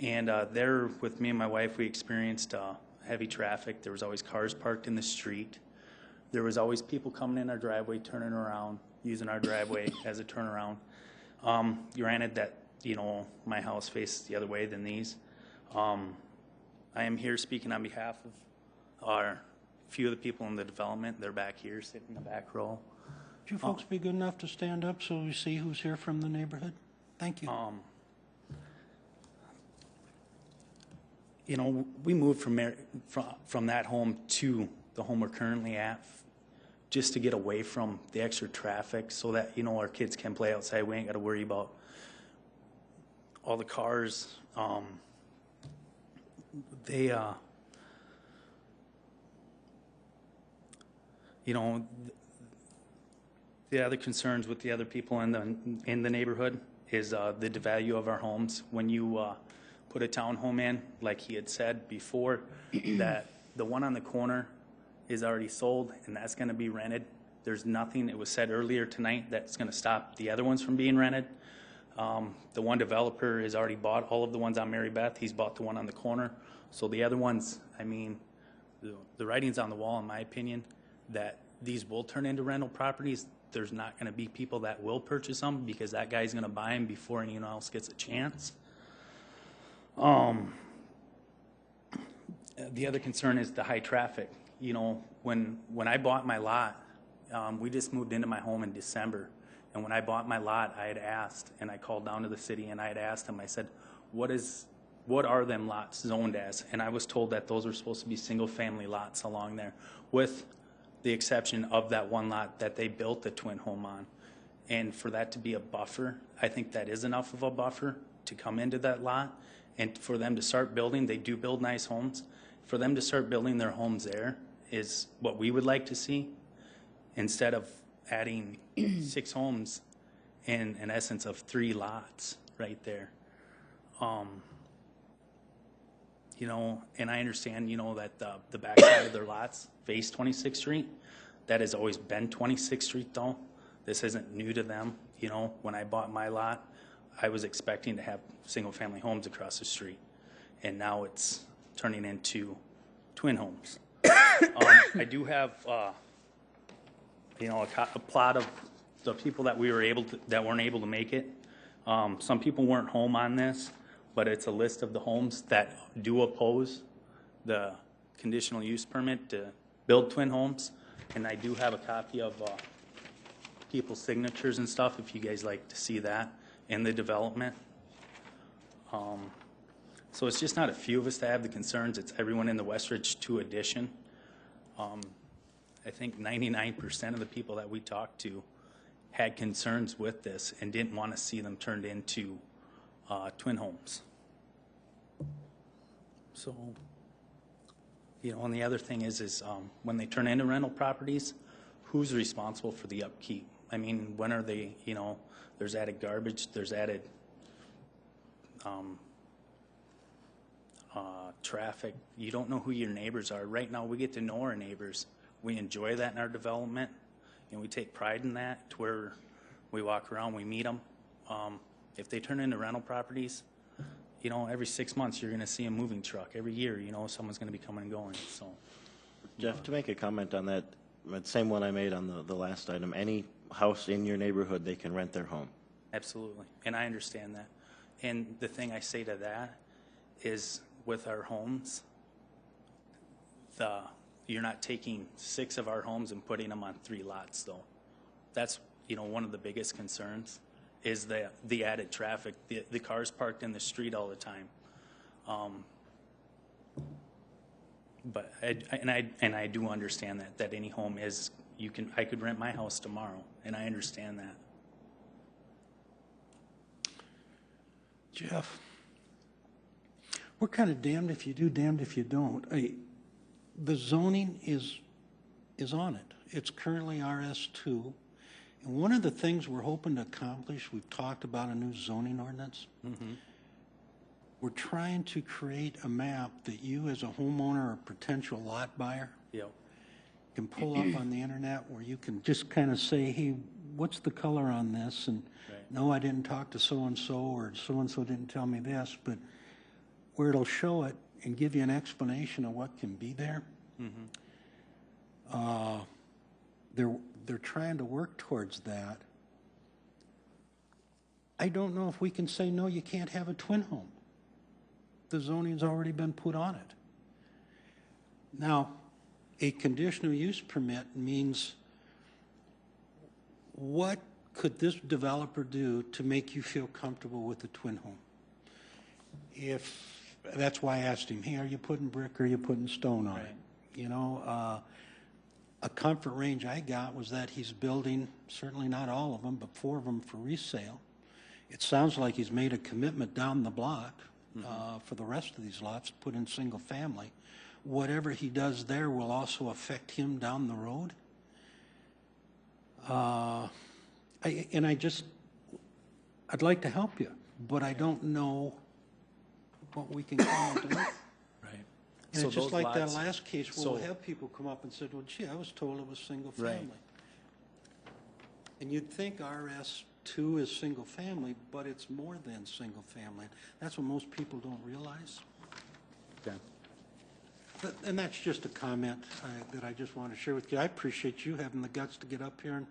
And there, with me and my wife, we experienced heavy traffic. There was always cars parked in the street. There was always people coming in our driveway, turning around, using our driveway as a turnaround. Granted that, you know, my house faces the other way than these. I am here speaking on behalf of our few of the people in the development. They're back here, sitting in the back row. Would you folks be good enough to stand up so we see who's here from the neighborhood? Thank you. You know, we moved from that home to the home we're currently at just to get away from the extra traffic so that, you know, our kids can play outside. We ain't got to worry about all the cars. You know, the other concerns with the other people in the neighborhood is the devalue of our homes. When you put a townhome in, like he had said before, that the one on the corner is already sold and that's going to be rented. There's nothing, it was said earlier tonight, that's going to stop the other ones from being rented. The one developer has already bought all of the ones on Mary Beth. He's bought the one on the corner. So the other ones, I mean, the writing's on the wall, in my opinion, that these will turn into rental properties. There's not going to be people that will purchase them because that guy's going to buy them before anyone else gets a chance. The other concern is the high traffic. You know, when I bought my lot, we just moved into my home in December. And when I bought my lot, I had asked, and I called down to the city and I had asked them, I said, what are them lots zoned as? And I was told that those are supposed to be single family lots along there, with the exception of that one lot that they built the twin home on. And for that to be a buffer, I think that is enough of a buffer to come into that lot. And for them to start building, they do build nice homes. For them to start building their homes there is what we would like to see, instead of adding 6 homes in an essence of 3 lots right there. You know, and I understand, you know, that the backside of their lots face 26th Street. That has always been 26th Street though. This isn't new to them. You know, when I bought my lot, I was expecting to have single family homes across the street. And now it's turning into twin homes. I do have, you know, a plot of the people that weren't able to make it. Some people weren't home on this, but it's a list of the homes that do oppose the conditional use permit to build twin homes. And I do have a copy of people's signatures and stuff, if you guys like to see that in the development. So it's just not a few of us that have the concerns, it's everyone in the Westridge 2 addition. I think 99% of the people that we talked to had concerns with this and didn't want to see them turned into twin homes. So, you know, and the other thing is when they turn into rental properties, who's responsible for the upkeep? I mean, when are they, you know, there's added garbage, there's added traffic. You don't know who your neighbors are. Right now, we get to know our neighbors. We enjoy that in our development, and we take pride in that, to where we walk around, we meet them. If they turn into rental properties, you know, every 6 months you're going to see a moving truck. Every year, you know, someone's going to be coming and going. So, Jeff, to make a comment on that, same one I made on the last item, any house in your neighborhood, they can rent their home. Absolutely, and I understand that. And the thing I say to that is, with our homes, you're not taking 6 of our homes and putting them on 3 lots, though. That's, you know, one of the biggest concerns is the added traffic, the cars parked in the street all the time. But I do understand that any home is, I could rent my house tomorrow, and I understand that. Jeff, we're kind of damned if you do, damned if you don't. The zoning is on it. It's currently RS2. And one of the things we're hoping to accomplish, we've talked about a new zoning ordinance. Mm-hmm. We're trying to create a map that you as a homeowner or potential lot buyer can pull up on the internet, where you can just kind of say, hey, what's the color on this? And no, I didn't talk to so-and-so, or so-and-so didn't tell me this, but where it'll show it and give you an explanation of what can be there. They're trying to work towards that. I don't know if we can say, no, you can't have a twin home. The zoning's already been put on it. Now, a conditional use permit means, what could this developer do to make you feel comfortable with the twin home? That's why I asked him, hey, are you putting brick or are you putting stone on it? You know, a comfort range I got was that he's building, certainly not all of them, but 4 of them for resale. It sounds like he's made a commitment down the block for the rest of these lots, put in single family. Whatever he does there will also affect him down the road. I'd like to help you, but I don't know what we can come and do. Right. And So it's just those like lots- that last case where so- we'll have people come up and say, well, gee, I was told it was single Right. family. And you'd think RS2 is single family, but it's more than single family. That's what most people don't realize. Okay. And that's just a comment that I just want to share with you. I appreciate you having the guts to get up here and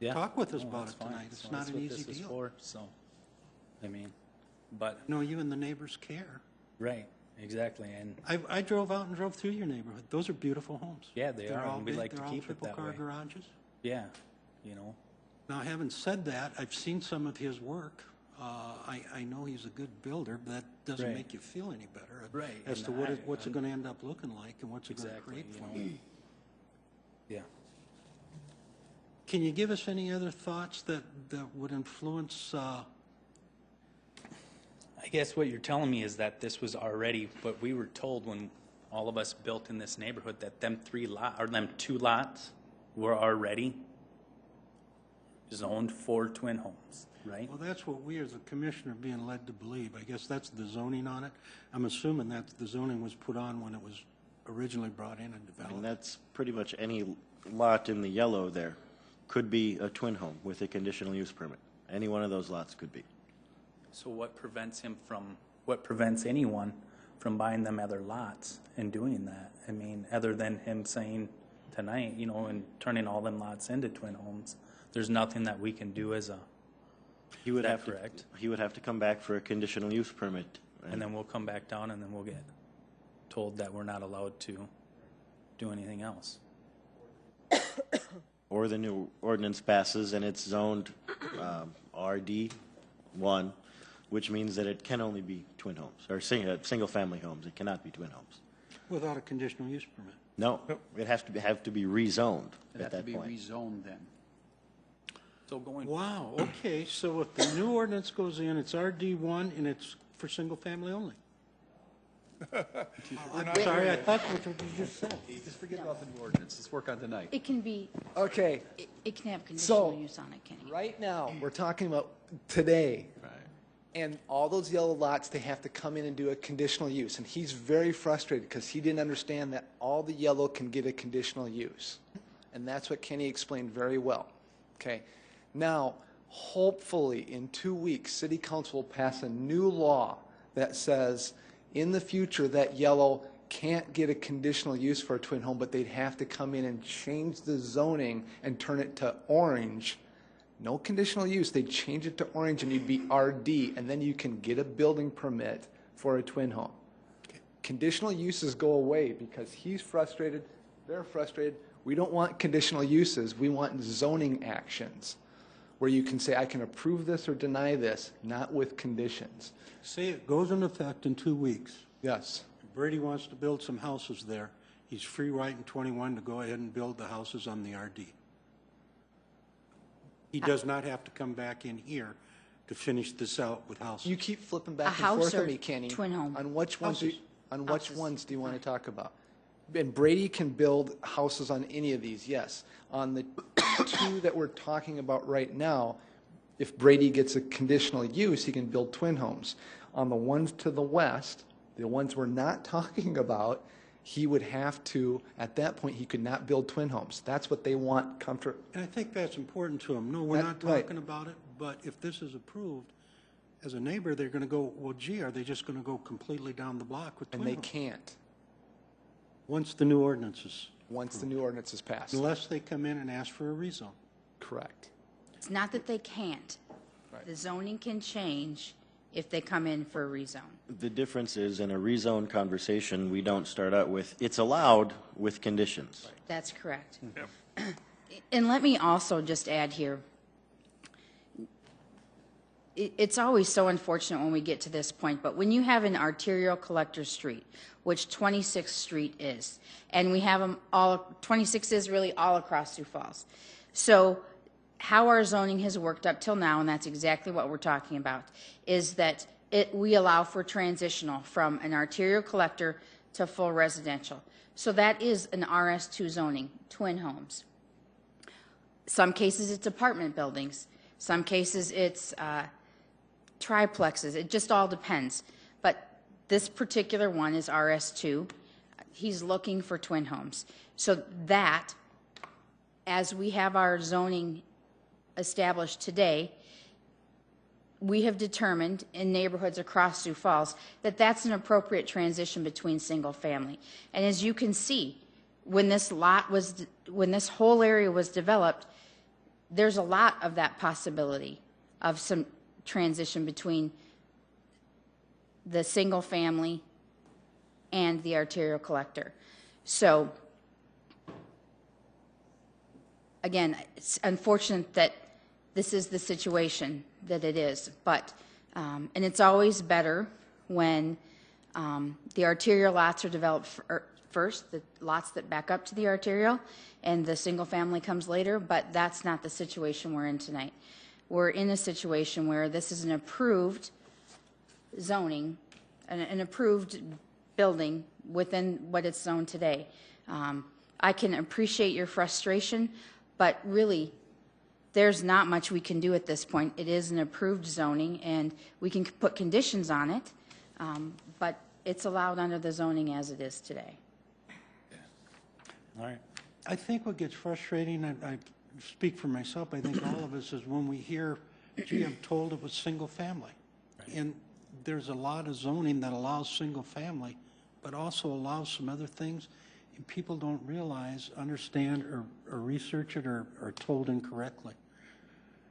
Yeah. talk with us No, about that's it fine. tonight. It's So not that's an what easy this is deal. for, so, I mean, but, No, you and the neighbors care. right, exactly, and, I drove out and drove through your neighborhood. Those are beautiful homes. yeah, they They're are, all and we big. like to They're all keep it that triple-car way. garages. Yeah, you know, Now, having said that, I've seen some of his work. I know he's a good builder, but that doesn't Right. make you feel any better Right, as to and what's it going to end up looking like and what's it going to exactly, create you for know. him. Yeah. Can you give us any other thoughts that would influence? I guess what you're telling me is that this was already, but we were told when all of us built in this neighborhood that them 2 lots were already zoned for twin homes, right? Well, that's what we as a commission are being led to believe. I guess that's the zoning on it. I'm assuming that the zoning was put on when it was originally brought in and And developed. that's pretty much any lot in the yellow there could be a twin home with a conditional use permit. Any one of those lots could be. So what prevents anyone from buying them other lots and doing that? I mean, other than him saying tonight, you know, and turning all them lots into twin homes, there's nothing that we can do as a, He would Is that have correct? to, he would have to come back for a conditional use permit. and then we'll come back down and then we'll get told that we're not allowed to do anything else. Or the new ordinance passes and it's zoned RD1, which means that it can only be twin homes, or single-family homes. It cannot be twin homes. Without a conditional use permit. No, it has to be rezoned It'd at have to that be point. rezoned then. So going, Wow, okay, so if the new ordinance goes in, it's RD1 and it's for single family only. I'm sorry, I thought what you just said. Just forget about the new ordinance. Let's work on tonight. It can be, Okay, it can have conditional So- use on it, Kenny. right now, we're talking about today. And all those yellow lots, they have to come in and do a conditional use. And he's very frustrated because he didn't understand that all the yellow can get a conditional use. And that's what Kenny explained very well. Okay. Now, hopefully, in 2 weeks, City Council will pass a new law that says in the future that yellow can't get a conditional use for a twin home, but they'd have to come in and change the zoning and turn it to orange. No conditional use, they'd change it to orange and you'd be RD, and then you can get a building permit for a twin home. Conditional uses go away because he's frustrated, they're frustrated. We don't want conditional uses, we want zoning actions where you can say, I can approve this or deny this, not with conditions. Say it goes into effect in 2 weeks. Yes. Brady wants to build some houses there. He's free right in 21 to go ahead and build the houses on the RD. He does not have to come back in here to finish this out with houses. You keep flipping back A and house forth or on me, Kenny. twin home? On which ones? Houses. On which Houses. ones do you want to talk about? And Brady can build houses on any of these, yes. On the 2 that we're talking about right now, if Brady gets a conditional use, he can build twin homes. On the ones to the west, the ones we're not talking about, he would have to, at that point, he could not build twin homes. That's what they want comfort. And I think that's important to them. No, we're not Right. talking about it, but if this is approved, as a neighbor, they're going to go, well, gee, are they just going to go completely down the block with twin And they homes? can't, Once the new ordinance is, once the new ordinance is passed. unless they come in and ask for a rezone. Correct. It's not that they can't. Right. The zoning can change if they come in for a rezone. The difference is in a rezone conversation, we don't start out with, it's allowed with conditions. That's correct. And let me also just add here, it's always so unfortunate when we get to this point, but when you have an arterial collector street, which 26th Street is, and we have them all, 26 is really all across Sioux Falls. So how our zoning has worked up till now, and that's exactly what we're talking about, is that we allow for transitional from an arterial collector to full residential. So that is an RS2 zoning, twin homes. Some cases it's apartment buildings. Some cases it's triplexes. It just all depends. But this particular one is RS2. He's looking for twin homes. So that, as we have our zoning established today, we have determined in neighborhoods across Sioux Falls that that's an appropriate transition between single family. And as you can see, when this whole area was developed, there's a lot of that possibility of some transition between the single family and the arterial collector. So again, it's unfortunate that this is the situation that it is, but and it's always better when the arterial lots are developed first, the lots that back up to the arterial, and the single family comes later, but that's not the situation we're in tonight. We're in a situation where this is an approved zoning, an approved building within what it's zoned today. I can appreciate your frustration, but really, there's not much we can do at this point. It is an approved zoning, and we can put conditions on it, but it's allowed under the zoning as it is today. All right. I think what gets frustrating, and I speak for myself, I think all of us, is when we hear, gee, I'm told it was single family. Right. And there's a lot of zoning that allows single family, but also allows some other things, and people don't realize, understand, or research it, or are told incorrectly.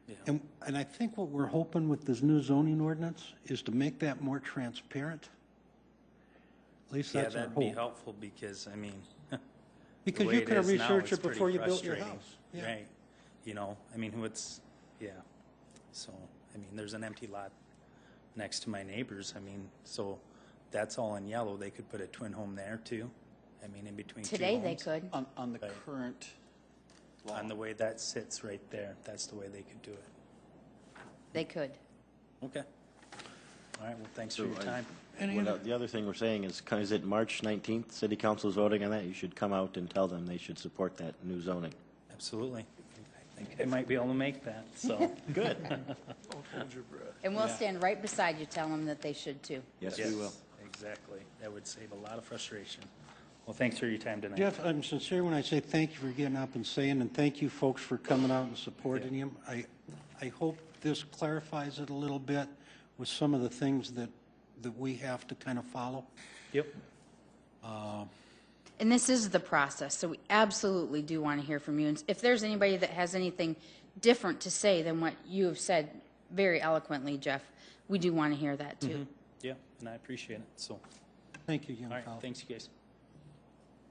Yeah. And I think what we're hoping with this new zoning ordinance is to make that more transparent. At least that's our hope. Yeah, that'd be helpful because, I mean, because you could have researched it before you built your house. Yeah. Right. You know, I mean, yeah. So, I mean, there's an empty lot next to my neighbors. I mean, so that's all in yellow. They could put a twin home there too. I mean, in between today two homes. they could. On the current law. On the way that sits right there, that's the way they could do it. They could. Okay. All right, well, thanks for your time. The other thing we're saying is it March 19th, City Council's voting on that? You should come out and tell them they should support that new zoning. Absolutely. I think I might be able to make that, so. Good. Don't hold your breath. And we'll stand right beside you, tell them that they should too. Yes, we will. Exactly. That would save a lot of frustration. Well, thanks for your time tonight. Jeff, I'm sincere when I say thank you for getting up and saying, and thank you folks for coming out and supporting him. I hope this clarifies it a little bit with some of the things that we have to kind of follow. Yep. And this is the process, so we absolutely do want to hear from you. And if there's anybody that has anything different to say than what you have said very eloquently, Jeff, we do want to hear that too. Mm-hmm. Yeah, and I appreciate it, so. Thank you, young All right, fellow. thanks, you guys.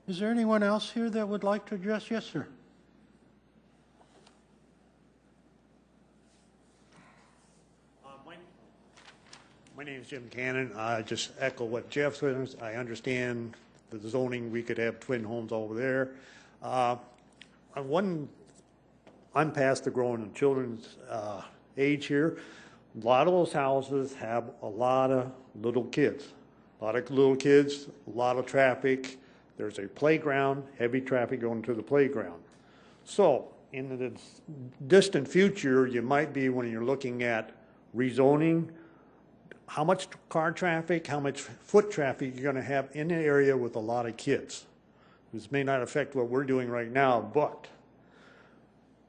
Is there anyone else here that would like to address? Yes, sir. My name is Jim Cannon. I just echo what Jeff said. I understand the zoning, we could have twin homes over there. I'm past the growing children's age here. A lot of those houses have a lot of little kids. A lot of traffic. There's a playground, heavy traffic going to the playground. So in the distant future, you might be, when you're looking at rezoning, how much car traffic, how much foot traffic you're going to have in an area with a lot of kids. This may not affect what we're doing right now, but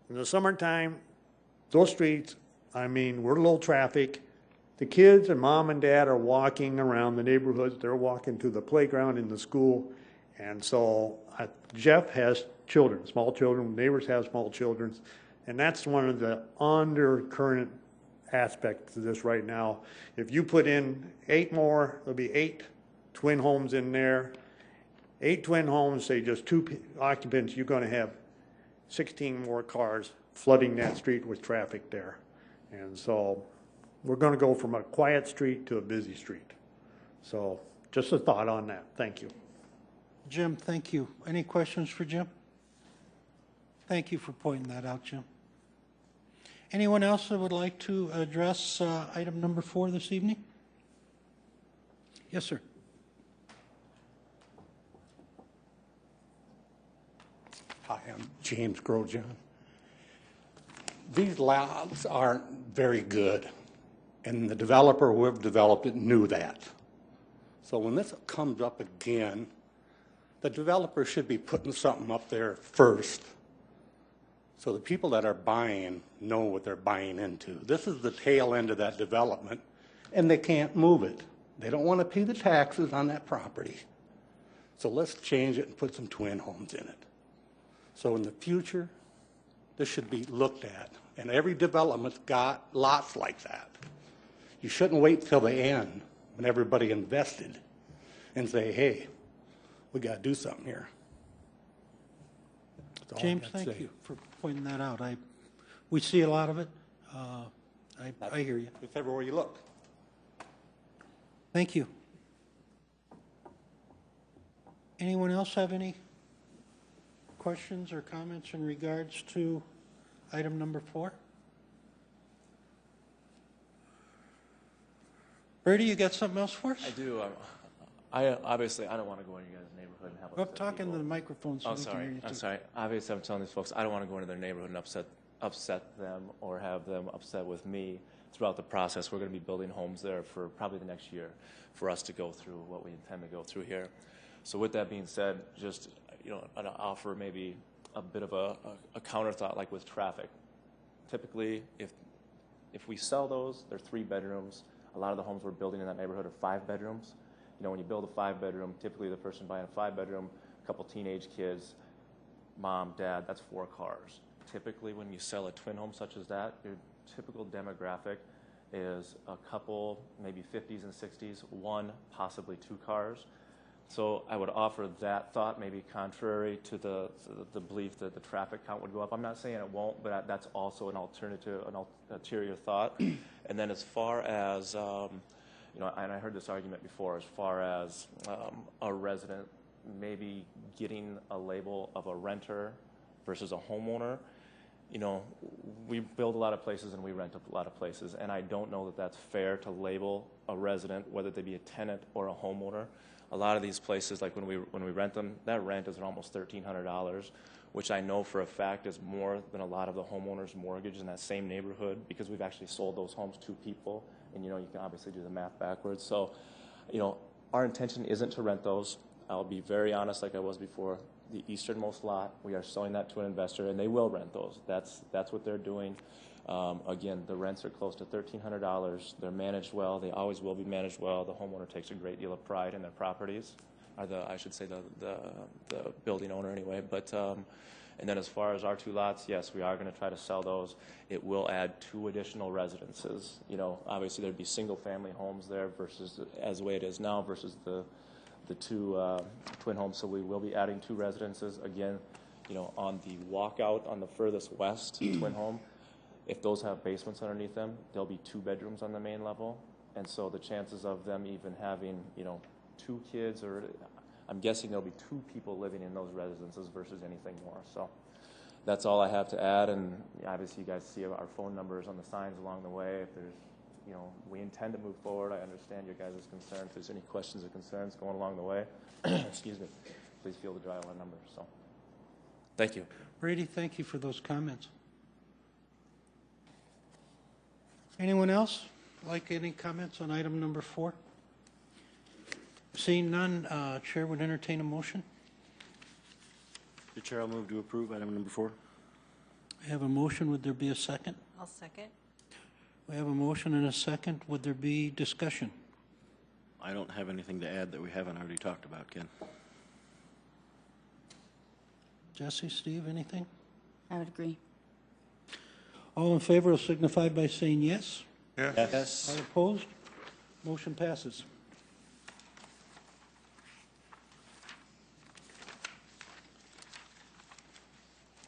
in the summertime, those streets, I mean, we're low traffic. The kids and mom and dad are walking around the neighborhoods. They're walking to the playground in the school. And so Jeff has children, small children. Neighbors have small children. And that's one of the undercurrent aspects of this right now. If you put in 8 more, there'll be 8 twin homes in there. 8 twin homes, say just 2 occupants, you're going to have 16 more cars flooding that street with traffic there. And so we're going to go from a quiet street to a busy street. So just a thought on that. Thank you. Jim, thank you. Any questions for Jim? Thank you for pointing that out, Jim. Anyone else that would like to address item number 4 this evening? Yes, sir. Hi, I'm James Grosjean. These lots aren't very good, and the developer who have developed it knew that. So when this comes up again, the developer should be putting something up there first so the people that are buying know what they're buying into. This is the tail end of that development, and they can't move it. They don't want to pay the taxes on that property. So let's change it and put some twin homes in it. So in the future, this should be looked at. And every development's got lots like that. You shouldn't wait till the end when everybody invested and say, hey, we got to do something here. James, thank you for pointing that out. We see a lot of it. I hear you. It's everywhere you look. Thank you. Anyone else have any questions or comments in regards to item number 4? Brady, you got something else for us? I do. Obviously, I don't want to go into your guys' neighborhood and have Well, talk into the microphone so we can hear you. I'm sorry. Obviously, I'm telling these folks I don't want to go into their neighborhood and upset them or have them upset with me throughout the process. We're going to be building homes there for probably the next year for us to go through what we intend to go through here. So with that being said, just I'd offer maybe a bit of a counter thought, like with traffic. Typically, if we sell those, they're 3 bedrooms. A lot of the homes we're building in that neighborhood are 5 bedrooms. When you build a 5-bedroom, typically the person buying a 5-bedroom, a couple teenage kids, mom, dad, that's 4 cars. Typically, when you sell a twin home such as that, your typical demographic is a couple, maybe 50s and 60s, 1, possibly 2 cars. So I would offer that thought, maybe contrary to the belief that the traffic count would go up. I'm not saying it won't, but that's also an alternative, an ulterior thought. And then as far as, and I heard this argument before, as far as a resident maybe getting a label of a renter versus a homeowner. We build a lot of places and we rent a lot of places, and I don't know that that's fair to label a resident, whether they be a tenant or a homeowner. A lot of these places, like when we rent them, that rent is almost $1,300, which I know for a fact is more than a lot of the homeowners' mortgage in that same neighborhood, because we've actually sold those homes to people, and you can obviously do the math backwards. So, our intention isn't to rent those. I'll be very honest, like I was before. The easternmost lot, we are selling that to an investor, and they will rent those. That's what they're doing. Again, the rents are close to $1,300. They're managed well. They always will be managed well. The homeowner takes a great deal of pride in their properties, or the building owner anyway. But and then as far as our 2 lots, yes, we are going to try to sell those. It will add 2 additional residences. Obviously there'd be single-family homes there versus as the way it is now versus the 2 twin homes. So we will be adding 2 residences again. On the walkout on the furthest west twin home. If those have basements underneath them, there'll be 2 bedrooms on the main level. And so the chances of them even having, 2 kids, or I'm guessing there'll be 2 people living in those residences versus anything more. So that's all I have to add. And obviously you guys see our phone numbers on the signs along the way. If there's, we intend to move forward. I understand your guys' concerns. If there's any questions or concerns going along the way, excuse me, please feel to dial our number. So thank you. Brady, thank you for those comments. Anyone else? like any comments on item number 4? Seeing none, Chair would entertain a motion. Mr. Chair, I'll move to approve item number 4. I have a motion. Would there be a second? I'll second. We have a motion and a second. Would there be discussion? I don't have anything to add that we haven't already talked about, Ken. Jesse, Steve, anything? I would agree. All in favor will signify by saying yes. Yes. All opposed? Motion passes.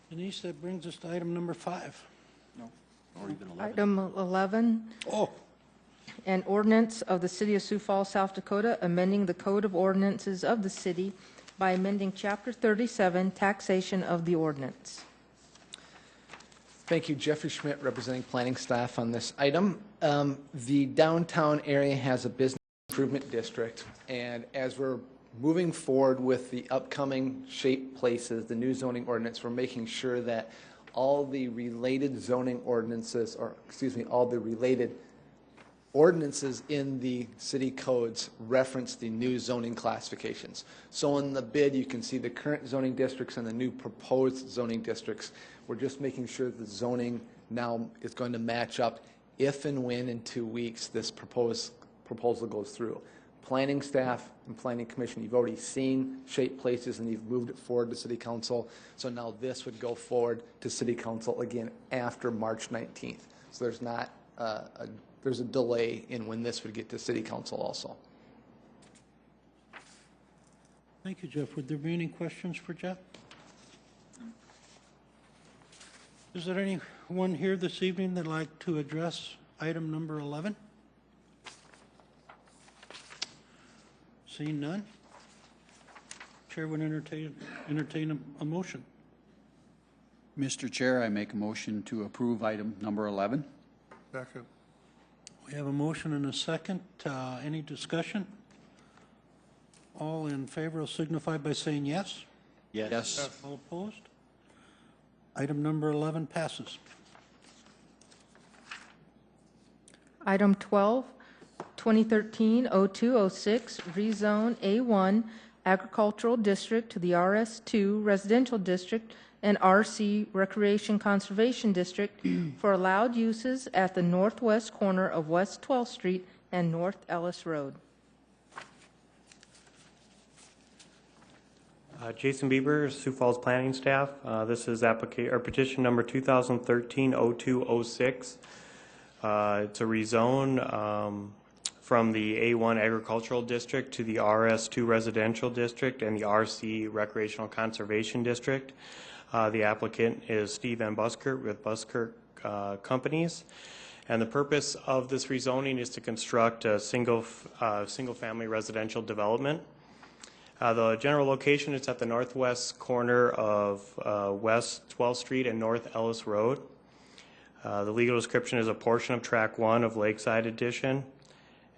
Denise, that brings us to item number 5. No, or even 11. Item 11. Oh. An ordinance of the City of Sioux Falls, South Dakota, amending the Code of Ordinances of the city by amending Chapter 37, Taxation of the Ordinance. Thank you, Jeffrey Schmidt, representing planning staff on this item. The downtown area has a business improvement district, and as we're moving forward with the upcoming shape places, the new zoning ordinance, we're making sure that all the related zoning ordinances, or excuse me, all the related ordinances in the city codes reference the new zoning classifications. So in the bid, you can see the current zoning districts and the new proposed zoning districts. We're just making sure the zoning now is going to match up if and when in 2 weeks this proposal goes through. Planning staff and planning commission, you've already seen shape places and you've moved it forward to city council. So now this would go forward to city council again after March 19th. So there's not there's a delay in when this would get to city council also. Thank you, Jeff. Would there be any questions for Jeff? Is there anyone here this evening that'd like to address item number 11? Seeing none, Chair would entertain a motion. Mr. Chair, I make a motion to approve item number 11. Second. We have a motion and a second. Any discussion? All in favor will signify by saying yes. Yes. All opposed? Item number 11 passes. Item 12, 2013-0206, rezone A1 Agricultural District to the RS2 Residential District and RC Recreation Conservation District for allowed uses at the northwest corner of West 12th Street and North Ellis Road. Jason Bieber, Sioux Falls Planning Staff. This is petition number 2013-0206. It's a rezone from the A1 Agricultural District to the RS2 Residential District and the RC Recreational Conservation District. The applicant is Steve Van Buskirk with Buskirk Companies. And the purpose of this rezoning is to construct a single-family residential development. The general location is at the northwest corner of West 12th Street and North Ellis Road. The legal description is a portion of Track 1 of Lakeside Edition.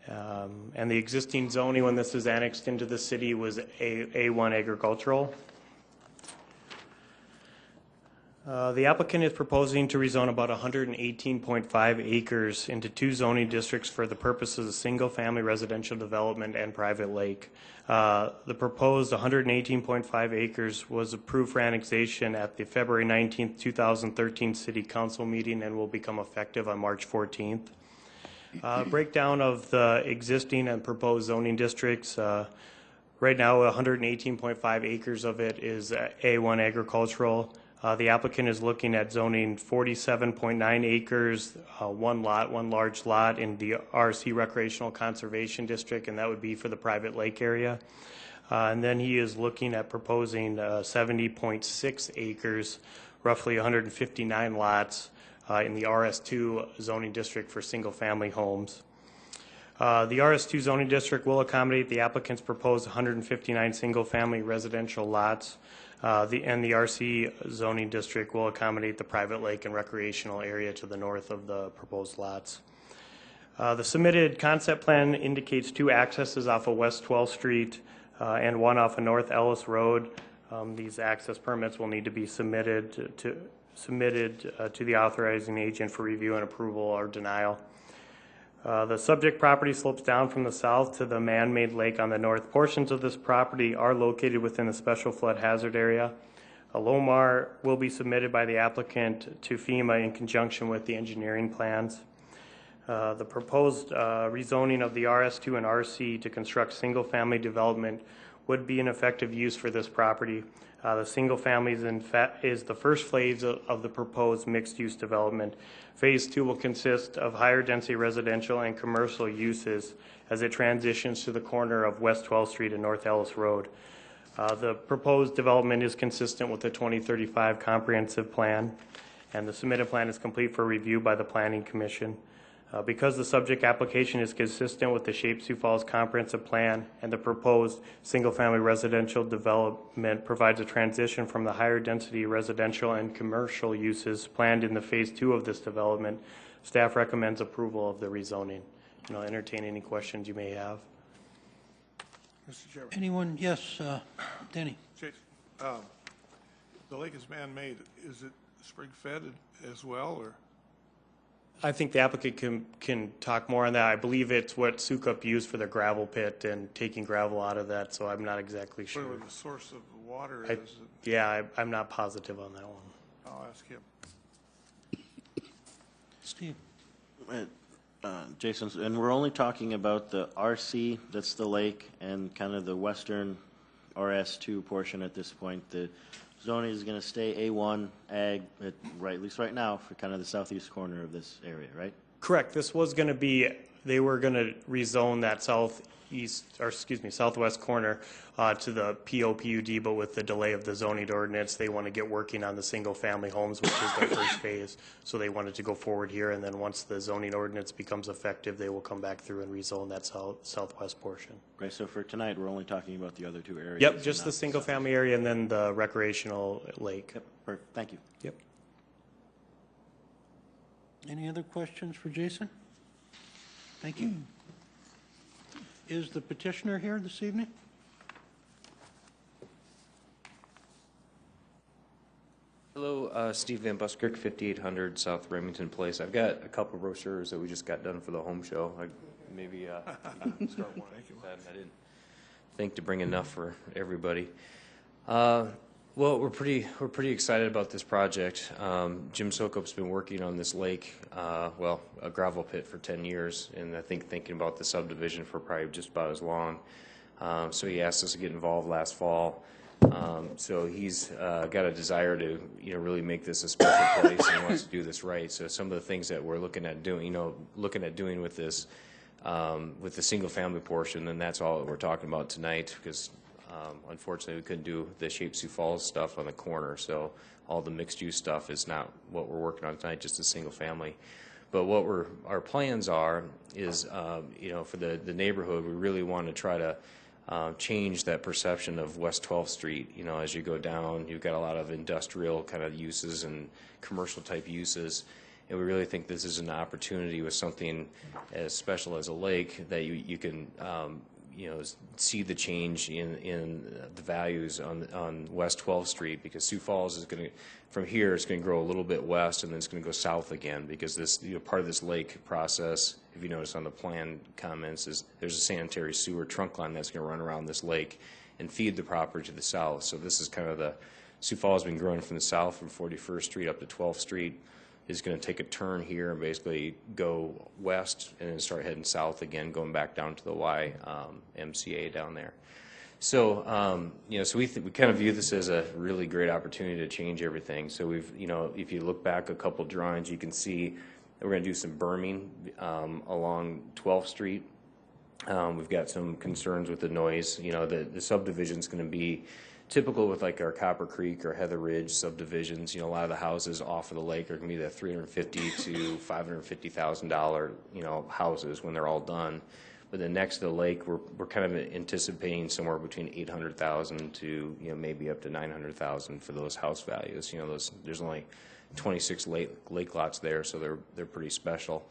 And the existing zoning when this is annexed into the city was A1 agricultural. The applicant is proposing to rezone about 118.5 acres into 2 zoning districts for the purposes of single-family residential development and private lake. The proposed 118.5 acres was approved for annexation at the February 19th, 2013 City Council meeting and will become effective on March 14th. Breakdown of the existing and proposed zoning districts. Right now, 118.5 acres of it is A1 agricultural. The applicant is looking at zoning 47.9 acres, one large lot in the RC Recreational Conservation District, and that would be for the private lake area. And then he is looking at proposing 70.6 acres, roughly 159 lots, in the RS2 zoning district for single-family homes. The RS2 zoning district will accommodate the applicant's proposed 159 single-family residential lots. And the RC zoning district will accommodate the private lake and recreational area to the north of the proposed lots. The submitted concept plan indicates 2 accesses off of West 12th Street and 1 off of North Ellis Road. These access permits will need to be submitted to the authorizing agent for review and approval or denial. The subject property slopes down from the south to the man-made lake on the north. Portions of this property are located within the special flood hazard area. A LOMAR will be submitted by the applicant to FEMA in conjunction with the engineering plans. The proposed rezoning of the RS2 and RC to construct single-family development would be an effective use for this property. The single family is the first phase of the proposed mixed-use development. Phase 2 will consist of higher density residential and commercial uses as it transitions to the corner of West 12th Street and North Ellis Road. The proposed development is consistent with the 2035 comprehensive plan, and the submitted plan is complete for review by the Planning Commission. Because the subject application is consistent with the Sioux Falls comprehensive plan and the proposed single-family residential development provides a transition from the higher density residential and commercial uses planned in the phase 2 of this development, staff recommends approval of the rezoning. And I'll entertain any questions you may have. Mr. Chairman. Anyone? Yes, Denny. Jason, the lake is man-made. Is it spring-fed as well, or? I think the applicant can talk more on that. I believe it's what Sukup used for their gravel pit and taking gravel out of that, so I'm not exactly sure. Where the source of the water is? Yeah, I'm not positive on that one. I'll ask him. Steve. Jason, and we're only talking about the RC, that's the lake, and kind of the western RS2 portion at this point. The zoning is going to stay A1 ag, at least right now, for kind of the southeast corner of this area, right? Correct. This was going to be, they were going to rezone that southwest corner to the POPUD, but with the delay of the zoning ordinance, they want to get working on the single-family homes, which is their first phase. So they wanted to go forward here, and then once the zoning ordinance becomes effective, they will come back through and rezone that southwest portion. Great. So for tonight, we're only talking about the other two areas. Yep, just the single-family area and then the recreational lake. Yep. Perfect. Thank you. Yep. Any other questions for Jason? Thank you. Is the petitioner here this evening? Hello, Steve Van Buskirk, 5800 South Remington Place. I've got a couple brochures that we just got done for the home show. Maybe start one. I didn't think to bring enough for everybody. Well, we're pretty excited about this project. Jim Sokop's been working on this lake, a gravel pit for 10 years, and I think thinking about the subdivision for probably just about as long. So he asked us to get involved last fall. So he's got a desire to really make this a special place and wants to do this right. So some of the things that we're looking at doing, with this, with the single family portion, and that's all that we're talking about tonight because. Unfortunately, we couldn't do the Sioux Falls stuff on the corner, so all the mixed-use stuff is not what we're working on tonight, just a single family. But what our plans are is, for the neighborhood, we really want to try to change that perception of West 12th Street. As you go down, you've got a lot of industrial kind of uses and commercial-type uses, and we really think this is an opportunity with something as special as a lake that you can see the change in the values on West 12th Street, because Sioux Falls is going to, from here, it's going to grow a little bit west, and then it's going to go south again, because this, part of this lake process, if you notice on the plan comments, is there's a sanitary sewer trunk line that's going to run around this lake and feed the property to the south. So this is kind of the, Sioux Falls has been growing from the south from 41st Street up to 12th Street. Is going to take a turn here and basically go west and then start heading south again, going back down to the YMCA down there. So, so we kind of view this as a really great opportunity to change everything. So we've, if you look back a couple drawings, you can see that we're going to do some berming along 12th Street. We've got some concerns with the noise. The subdivision is going to be typical with like our Copper Creek or Heather Ridge subdivisions. A lot of the houses off of the lake are going to be the $350,000 to $550,000, houses when they're all done. But then next to the lake, we're kind of anticipating somewhere between $800,000 to maybe up to $900,000 for those house values. There's only 26 lake lots there, so they're pretty special.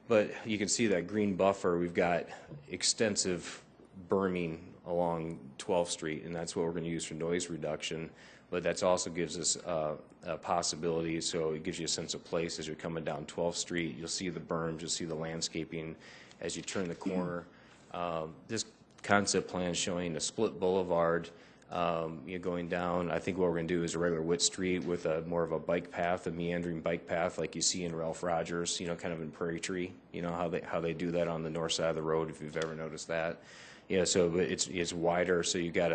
But you can see that green buffer. We've got extensive berming along 12th Street, and that's what we're going to use for noise reduction. but that also gives us a possibility. So it gives you a sense of place as you're coming down 12th Street. You'll see the berms, you'll see the landscaping as you turn the corner. This concept plan is showing a split boulevard. You're going down. I think what we're going to do is a regular Witt Street with a more of a bike path, a meandering bike path, like you see in Ralph Rogers. You know, kind of in Prairie Tree. You know how they do that on the north side of the road. If you've ever noticed that. Yeah. So it's wider. So you got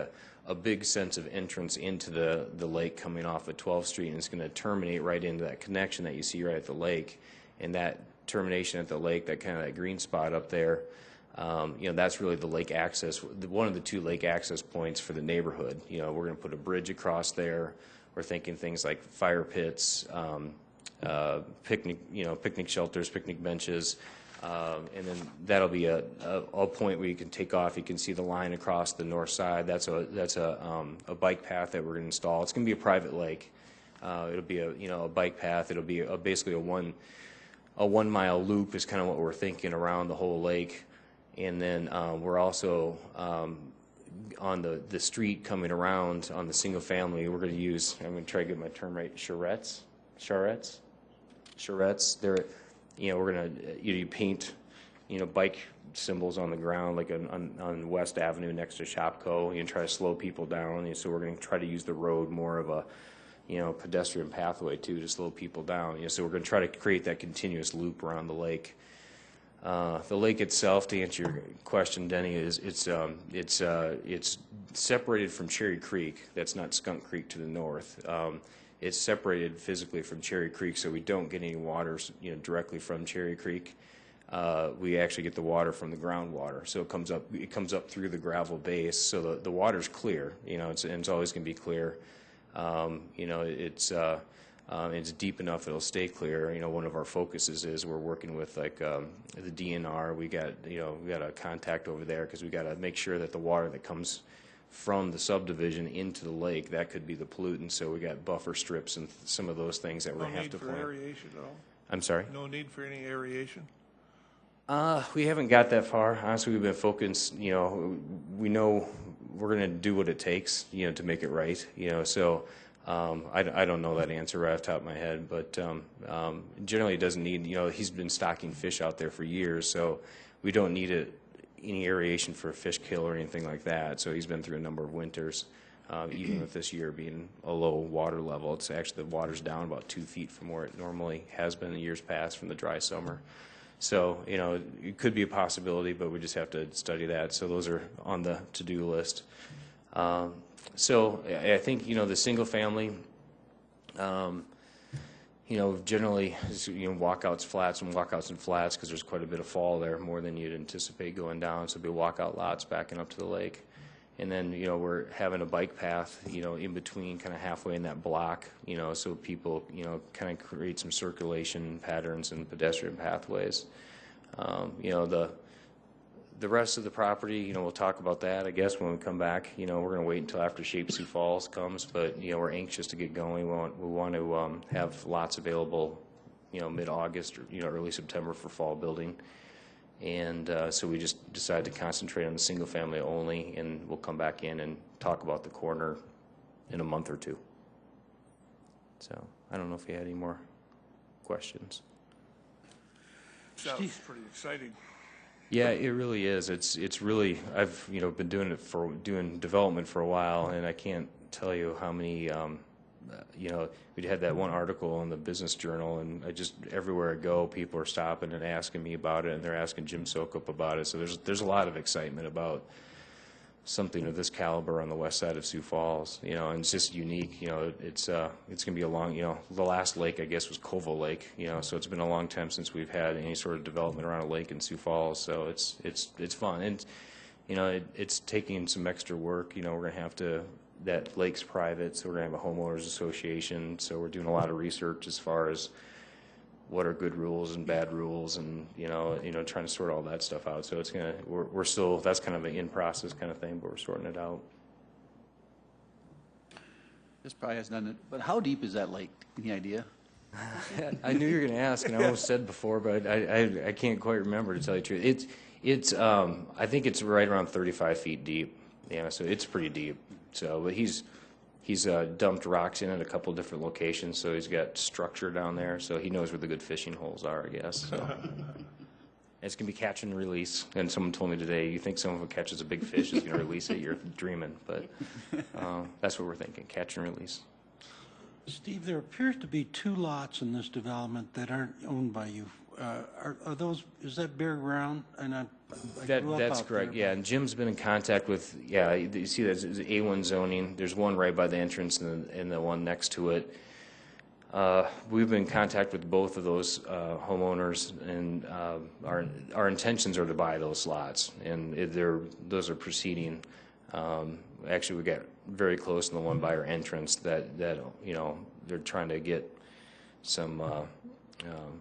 a big sense of entrance into the lake coming off of 12th Street, and it's going to terminate right into that connection that you see right at the lake, and that termination at the lake, that kind of that green spot up there. You know, that's really the lake access, one of the two lake access points for the neighborhood. You know, we're going to put a bridge across there. We're thinking things like fire pits, picnic shelters, picnic benches, and then that'll be a point where you can take off. You can see the line across the north side. That's a bike path that we're going to install. It's going to be a private lake. It'll be a bike path. It'll be basically a 1 mile loop is kind of what we're thinking around the whole lake. And then we're also on the street coming around on the single family. We're going to use, I'm going to try to get my term right, charrettes. They're, you know, we're going to you paint, you know, bike symbols on the ground, like on West Avenue next to Shopco. You know, try to slow people down. You know, so we're going to try to use the road more of a, you know, pedestrian pathway too, to slow people down. You know, so we're going to try to create that continuous loop around the lake. The lake itself, to answer your question, Denny, is it's separated from Cherry Creek. That's not Skunk Creek to the north. It's separated physically from Cherry Creek, so we don't get any water, you know, directly from Cherry Creek. We actually get the water from the groundwater, so it comes up through the gravel base. So the water's clear. You know, it's always going to be clear. You know, it's deep enough it'll stay clear. You know, one of our focuses is we're working with like the DNR. We got a contact over there because we got to make sure that the water that comes from the subdivision into the lake, that could be the pollutant. So we got buffer strips and some of those things that we're going to have to plant. No need for aeration at all? I'm sorry? No need for any aeration? We haven't got that far. Honestly, we've been focused, you know, we know we're going to do what it takes, you know, to make it right, you know, so I don't know that answer right off the top of my head, but generally it doesn't need, you know, he's been stocking fish out there for years, so we don't need any aeration for a fish kill or anything like that. So he's been through a number of winters, even with this year being a low water level. It's actually, the water's down about 2 feet from where it normally has been in years past from the dry summer. So, you know, it could be a possibility, but we just have to study that. So those are on the to-do list. So I think, you know, the single family, you know, generally, you know, walkouts and flats because there's quite a bit of fall there, more than you'd anticipate going down. So it'll be walkout lots backing up to the lake. And then, you know, we're having a bike path, you know, in between, kind of halfway in that block, you know, so people, you know, kind of create some circulation patterns and pedestrian pathways. You know, the rest of the property, you know, we'll talk about that, I guess, when we come back. You know, we're going to wait until after Shape Sioux Falls comes, but, you know, we're anxious to get going. We want to have lots available, you know, mid-August or, you know, early September for fall building. And so we just decided to concentrate on the single family only, and we'll come back in and talk about the corner in a month or two. So I don't know if you had any more questions. Sounds pretty exciting. Yeah, it really is. It's really, I've, you know, been doing development for a while, and I can't tell you how many, you know, we had that one article in the Business Journal, and everywhere I go, people are stopping and asking me about it, and they're asking Jim Sokup about it. So there's a lot of excitement about something of this caliber on the west side of Sioux Falls, you know, and it's just unique. You know, it's going to be a long, you know, the last lake, I guess, was Coval Lake, you know, so it's been a long time since we've had any sort of development around a lake in Sioux Falls, so it's fun. And, you know, it's taking some extra work. You know, we're going to have to, that lake's private, so we're going to have a homeowners association, so we're doing a lot of research as far as what are good rules and bad rules, and you know, trying to sort all that stuff out. So it's gonna, we're still, that's kind of an in-process kind of thing, but we're sorting it out. This probably has done it, but how deep is that lake? Any idea? I knew you were going to ask, and I almost said before, but I can't quite remember, to tell you the truth. It's I think it's right around 35 feet deep. Yeah, so it's pretty deep. So, but he's He's dumped rocks in at a couple different locations, so he's got structure down there, so he knows where the good fishing holes are, I guess. So. It's going to be catch and release. And someone told me today, you think someone who catches a big fish is going to release it, you're dreaming. But that's what we're thinking, catch and release. Steve, there appears to be 2 lots in this development that aren't owned by you. Are those, is that bare ground? And I That's correct, yeah. And Jim's been in contact with, yeah, you see that it's A1 zoning. There's one right by the entrance and the one next to it. We've been in contact with both of those homeowners, and our intentions are to buy those lots, and those are proceeding. Actually, we got very close in the one by our entrance that you know, they're trying to get some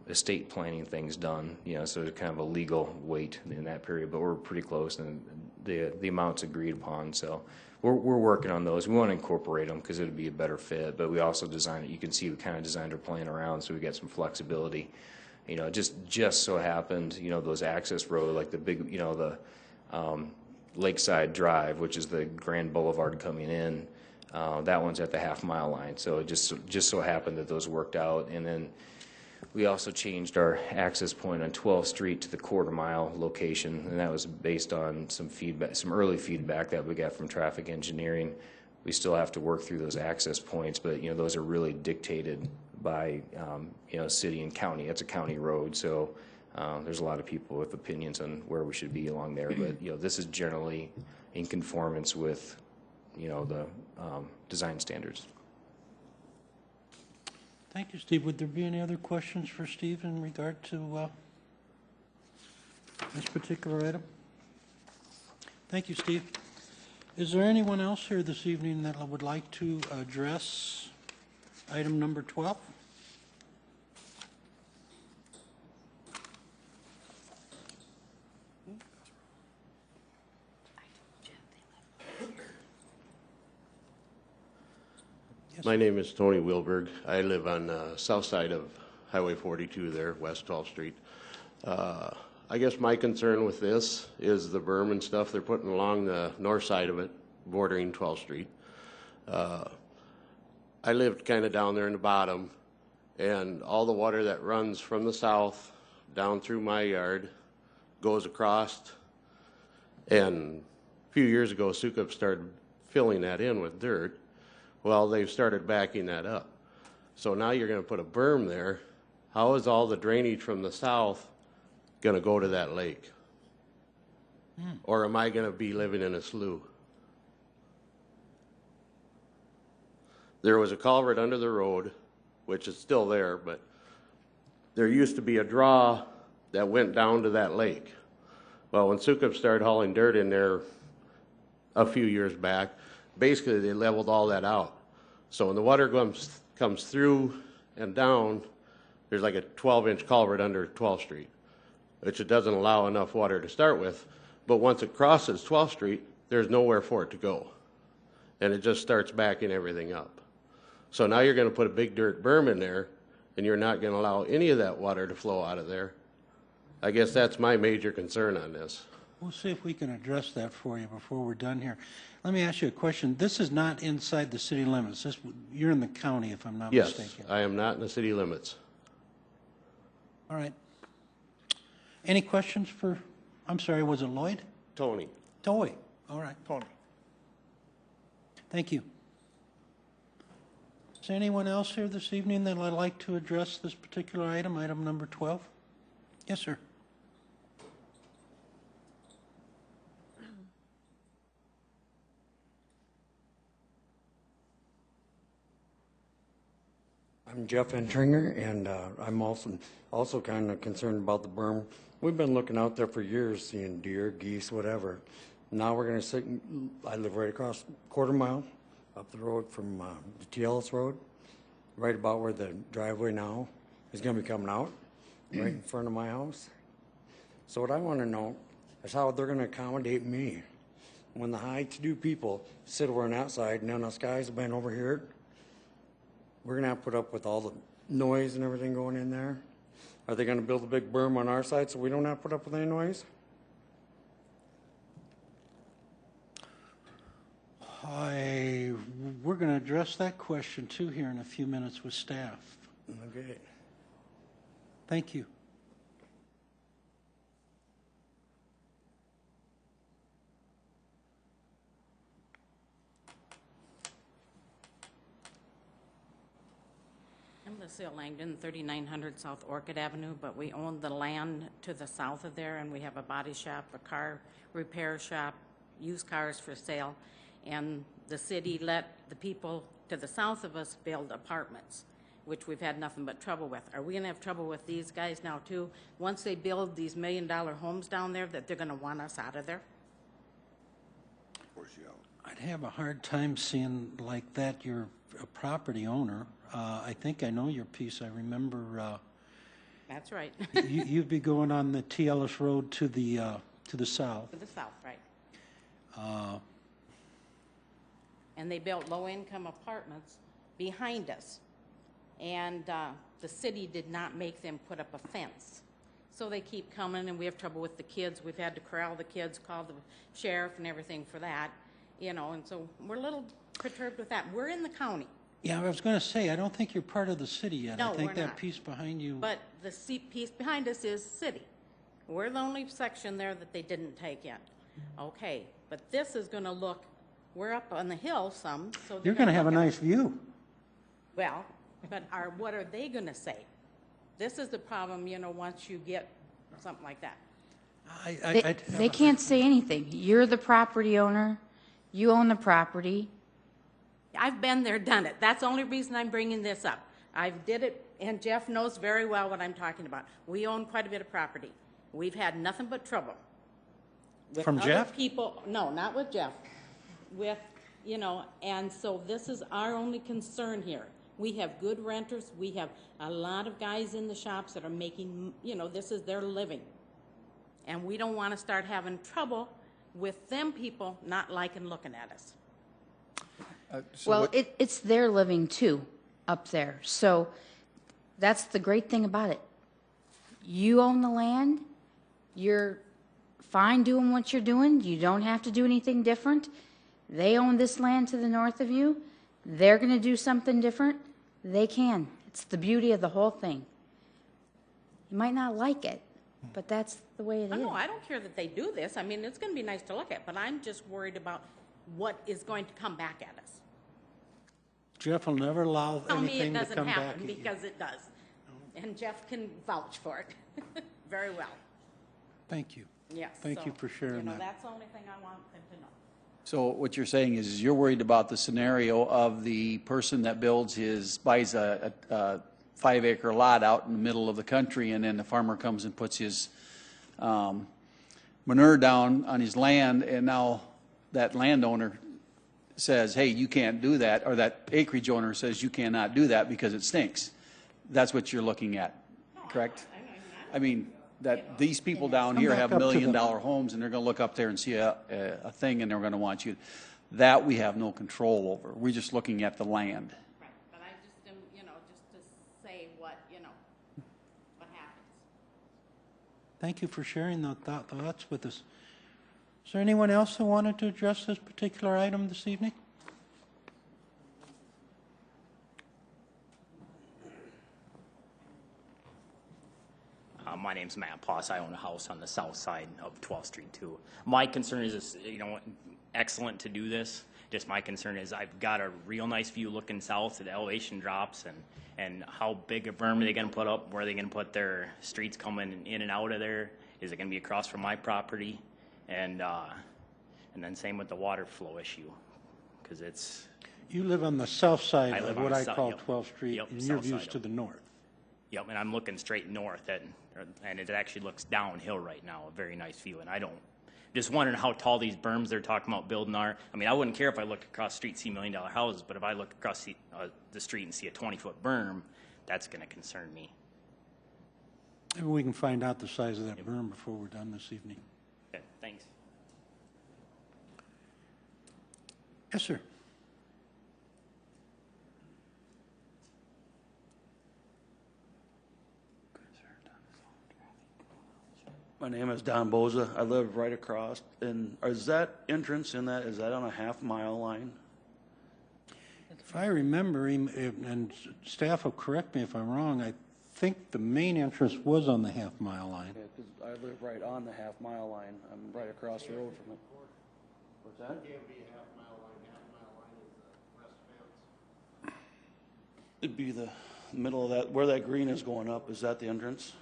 estate planning things done, you know, so it's kind of a legal wait in that period, but we're pretty close, and the amounts agreed upon, so we're working on those. We want to incorporate them because it would be a better fit, but we also designed it. You can see we kind of designed our plan around, so we got some flexibility. You know, just so happened, you know, those access road, like the big, you know, the Lakeside Drive, which is the Grand Boulevard coming in, that one's at the half-mile line, so it just so happened that those worked out. And then we also changed our access point on 12th Street to the quarter-mile location, and that was based on some feedback, some early feedback that we got from traffic engineering. We still have to work through those access points, but you know, those are really dictated by you know, city and county. It's a county road, so there's a lot of people with opinions on where we should be along there. But you know, this is generally in conformance with, you know, the design standards. Thank you, Steve. Would there be any other questions for Steve in regard to this particular item? Thank you, Steve. Is there anyone else here this evening that would like to address item number 12? My name is Tony Wilberg. I live on the south side of Highway 42 there, West 12th Street. I guess my concern with this is the berm and stuff they're putting along the north side of it, bordering 12th Street. I lived kind of down there in the bottom, and all the water that runs from the south down through my yard goes across, and a few years ago, Sukup started filling that in with dirt. Well, they've started backing that up. So now you're going to put a berm there. How is all the drainage from the south going to go to that lake? Or am I going to be living in a slough? There was a culvert under the road, which is still there, but there used to be a draw that went down to that lake. Well, when Sukup started hauling dirt in there a few years back, basically they leveled all that out. So when the water comes through and down, there's like a 12-inch culvert under 12th Street, which it doesn't allow enough water to start with. But once it crosses 12th Street, there's nowhere for it to go. And it just starts backing everything up. So now you're going to put a big dirt berm in there, and you're not going to allow any of that water to flow out of there. I guess that's my major concern on this. We'll see if we can address that for you before we're done here. Let me ask you a question. This is not inside the city limits. You're in the county, if I'm not mistaken. Yes, I am not in the city limits. All right. Any questions for, I'm sorry, was it Lloyd? Tony. Tony. All right. Tony. Thank you. Is there anyone else here this evening that would like to address this particular item, item number 12? Yes, sir. I'm Jeff Entringer, and I'm also kind of concerned about the berm. We've been looking out there for years, seeing deer, geese, whatever. Now we're going to sit. I live right across quarter mile up the road from the Ellis Road, right about where the driveway now is going to be coming out, right in front of my house. So what I want to know is how they're going to accommodate me when the high-to-do people sit over on that side, and then us guys have been over here. We're going to have to put up with all the noise and everything going in there. Are they going to build a big berm on our side so we don't have to put up with any noise? We're going to address that question too here in a few minutes with staff. Okay. Thank you. I'm Lucille Langdon, 3900 South Orchid Avenue, but we own the land to the south of there, and we have a body shop, a car repair shop, used cars for sale, and the city let the people to the south of us build apartments, which we've had nothing but trouble with. Are we going to have trouble with these guys now, too? Once they build these $1 million homes down there, that they're going to want us out of there? I'd have a hard time seeing like that you're a property owner. I think I know your piece. I remember. That's right. You'd be going on the T. Ellis Road to the south. To the south, right. And they built low-income apartments behind us. And the city did not make them put up a fence. So they keep coming, and we have trouble with the kids. We've had to corral the kids, call the sheriff and everything for that, you know, and so we're a little perturbed with that. We're in the county. Yeah, I was going to say, I don't think you're part of the city yet. No, I think we're that not. piece behind you. But the piece behind us is city. We're the only section there that they didn't take in. Okay, but this is going to look, we're up on the hill some, so You're going to have a nice view. Well, but what are they going to say? This is the problem, you know, once you get something like that. They can't say anything. You're the property owner. You own the property. I've been there, done it. That's the only reason I'm bringing this up. I did it, and Jeff knows very well what I'm talking about. We own quite a bit of property. We've had nothing but trouble. With From other Jeff? people, no, not with Jeff. With, you know, and so this is our only concern here. We have good renters. We have a lot of guys in the shops that are making, you know, this is their living. And we don't want to start having trouble with them people not liking looking at us. Well, it's their living too, up there. So that's the great thing about it. You own the land. You're fine doing what you're doing. You don't have to do anything different. They own this land to the north of you. They're going to do something different. They can. It's the beauty of the whole thing. You might not like it, but that's the way it is. No, I don't care that they do this. I mean, it's going to be nice to look at, but I'm just worried about what is going to come back at us. Jeff will never allow Tell me it anything to doesn't come back happen, at you. because it does. And Jeff can vouch for it very well. Thank you. Yes. Thank so, you for sharing you know, that. That's the only thing I want them to know. So what you're saying is you're worried about the scenario of the person that buys a 5-acre lot out in the middle of the country, and then the farmer comes and puts his manure down on his land, and now that landowner says, hey, you can't do that, or that acreage owner says you cannot do that because it stinks. That's what you're looking at, correct? I mean, that these people down here have $1 million homes, and they're going to look up there and see a thing, and they're going to want you. That we have no control over. We're just looking at the land. Right, but I just am, you know, just to say what, you know, what happens. Thank you for sharing those thoughts with us. Is there anyone else who wanted to address this particular item this evening? My name's Matt Ploss. I own a house on the south side of 12th Street too. My concern is, you know, excellent to do this. Just my concern is I've got a real nice view looking south. The elevation drops, and how big a berm are they going to put up? Where are they going to put their streets coming in and out of there? Is it going to be across from my property? And then same with the water flow issue, because it's. You live on the south side I live of what on I the call yep, 12th Street, yep, and your south view's side to of the north. Yep, and I'm looking straight north, and it actually looks downhill right now, a very nice view. And I don't, just wondering how tall these berms they're talking about building are. I mean, I wouldn't care if I looked across the street and see $1 million houses, but if I look across the street and see a 20-foot berm, that's going to concern me. Maybe we can find out the size of that berm before we're done this evening. Okay, thanks. Yes, sir. My name is Don Boza. I live right across. And is that entrance in that, is that on a half-mile line? If I remember, and staff will correct me if I'm wrong, I think the main entrance was on the half-mile line. Yeah, because I live right on the half-mile line. I'm right across the road from it. What's that? It'd be the middle of that, where that green is going up. Is that the entrance?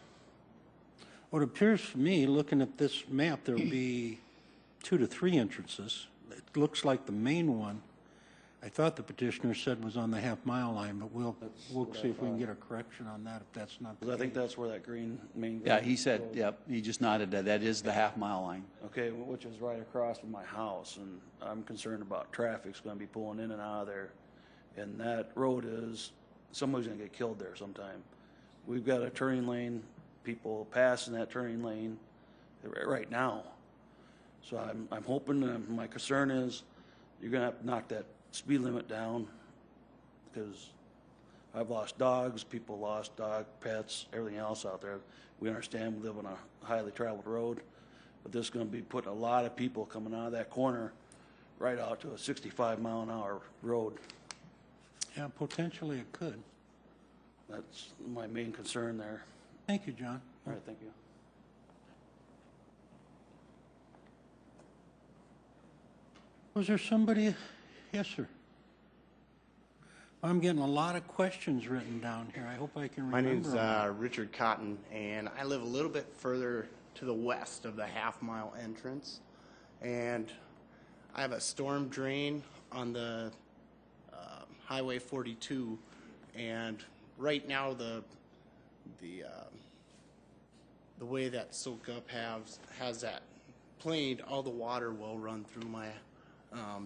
What appears for me, looking at this map, there'll be 2 to 3 entrances. It looks like the main one, I thought the petitioner said was on the half-mile line, but we'll see if we can get a correction on that if that's not the case. I think that's where that green main. Yeah, he said, yep, he just nodded that that is the half-mile line. Okay, which is right across from my house, and I'm concerned about traffic's going to be pulling in and out of there. And that road is, somebody's going to get killed there sometime. We've got a turning lane, people passing that turning lane right now. So I'm hoping, my concern is you're going to have to knock that speed limit down, because I've lost dogs, people lost dog, pets, everything else out there. We understand we live on a highly traveled road, but this is going to be putting a lot of people coming out of that corner right out to a 65-mile-an-hour road. Yeah, potentially it could. That's my main concern there. Thank you, John. All right, thank you. Was there somebody? Yes, sir. I'm getting a lot of questions written down here. I hope I can remember. My name's them. Richard Cotton, and I live a little bit further to the west of the half-mile entrance. And I have a storm drain on the Highway 42, and right now the way that Soak Up has that planed, all the water will run through my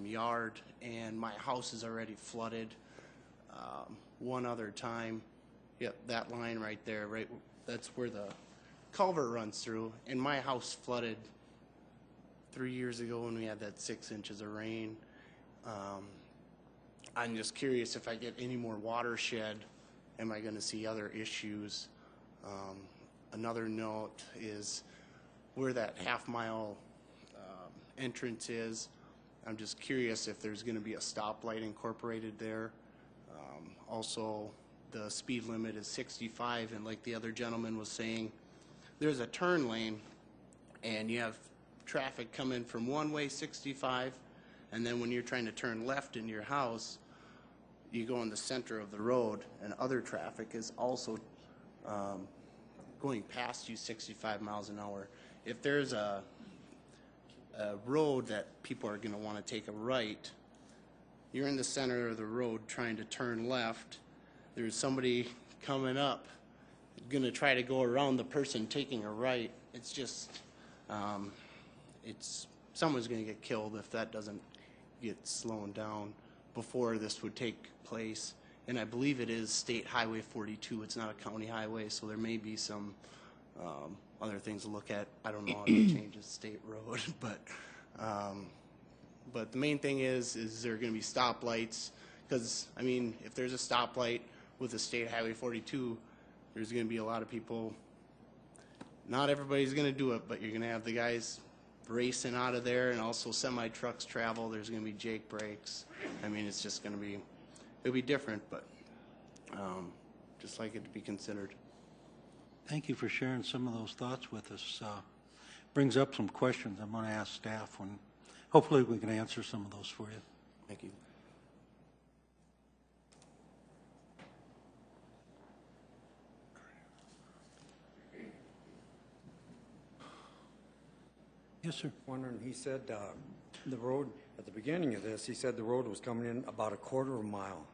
yard, and my house is already flooded one other time. Yep, that line right there, right, that's where the culvert runs through, and my house flooded 3 years ago when we had that 6 inches of rain. I'm just curious, if I get any more watershed, am I going to see other issues? Another note is where that half-mile entrance is. I'm just curious if there's going to be a stoplight incorporated there. Also, the speed limit is 65, and like the other gentleman was saying, there's a turn lane, and you have traffic coming from one way 65, and then when you're trying to turn left in your house, you go in the center of the road, and other traffic is also going past you 65 miles an hour. If there's a road that people are going to want to take a right, you're in the center of the road trying to turn left. There's somebody coming up, going to try to go around the person taking a right. It's just, someone's going to get killed if that doesn't get slowed down before this would take place. And I believe it is State Highway 42. It's not a county highway, so there may be some other things to look at. I don't know how to change a state road, but the main thing is there going to be stoplights? Because, I mean, if there's a stoplight with a State Highway 42, there's going to be a lot of people. Not everybody's going to do it, but you're going to have the guys racing out of there, and also semi-trucks travel. There's going to be Jake brakes. I mean, it's just going to be, it'll be different, but just like it to be considered. Thank you for sharing some of those thoughts with us. Brings up some questions I'm going to ask staff when, hopefully we can answer some of those for you. Thank you. Yes, sir. Wondering, he said the road, at the beginning of this, he said the road was coming in about a quarter of a mile.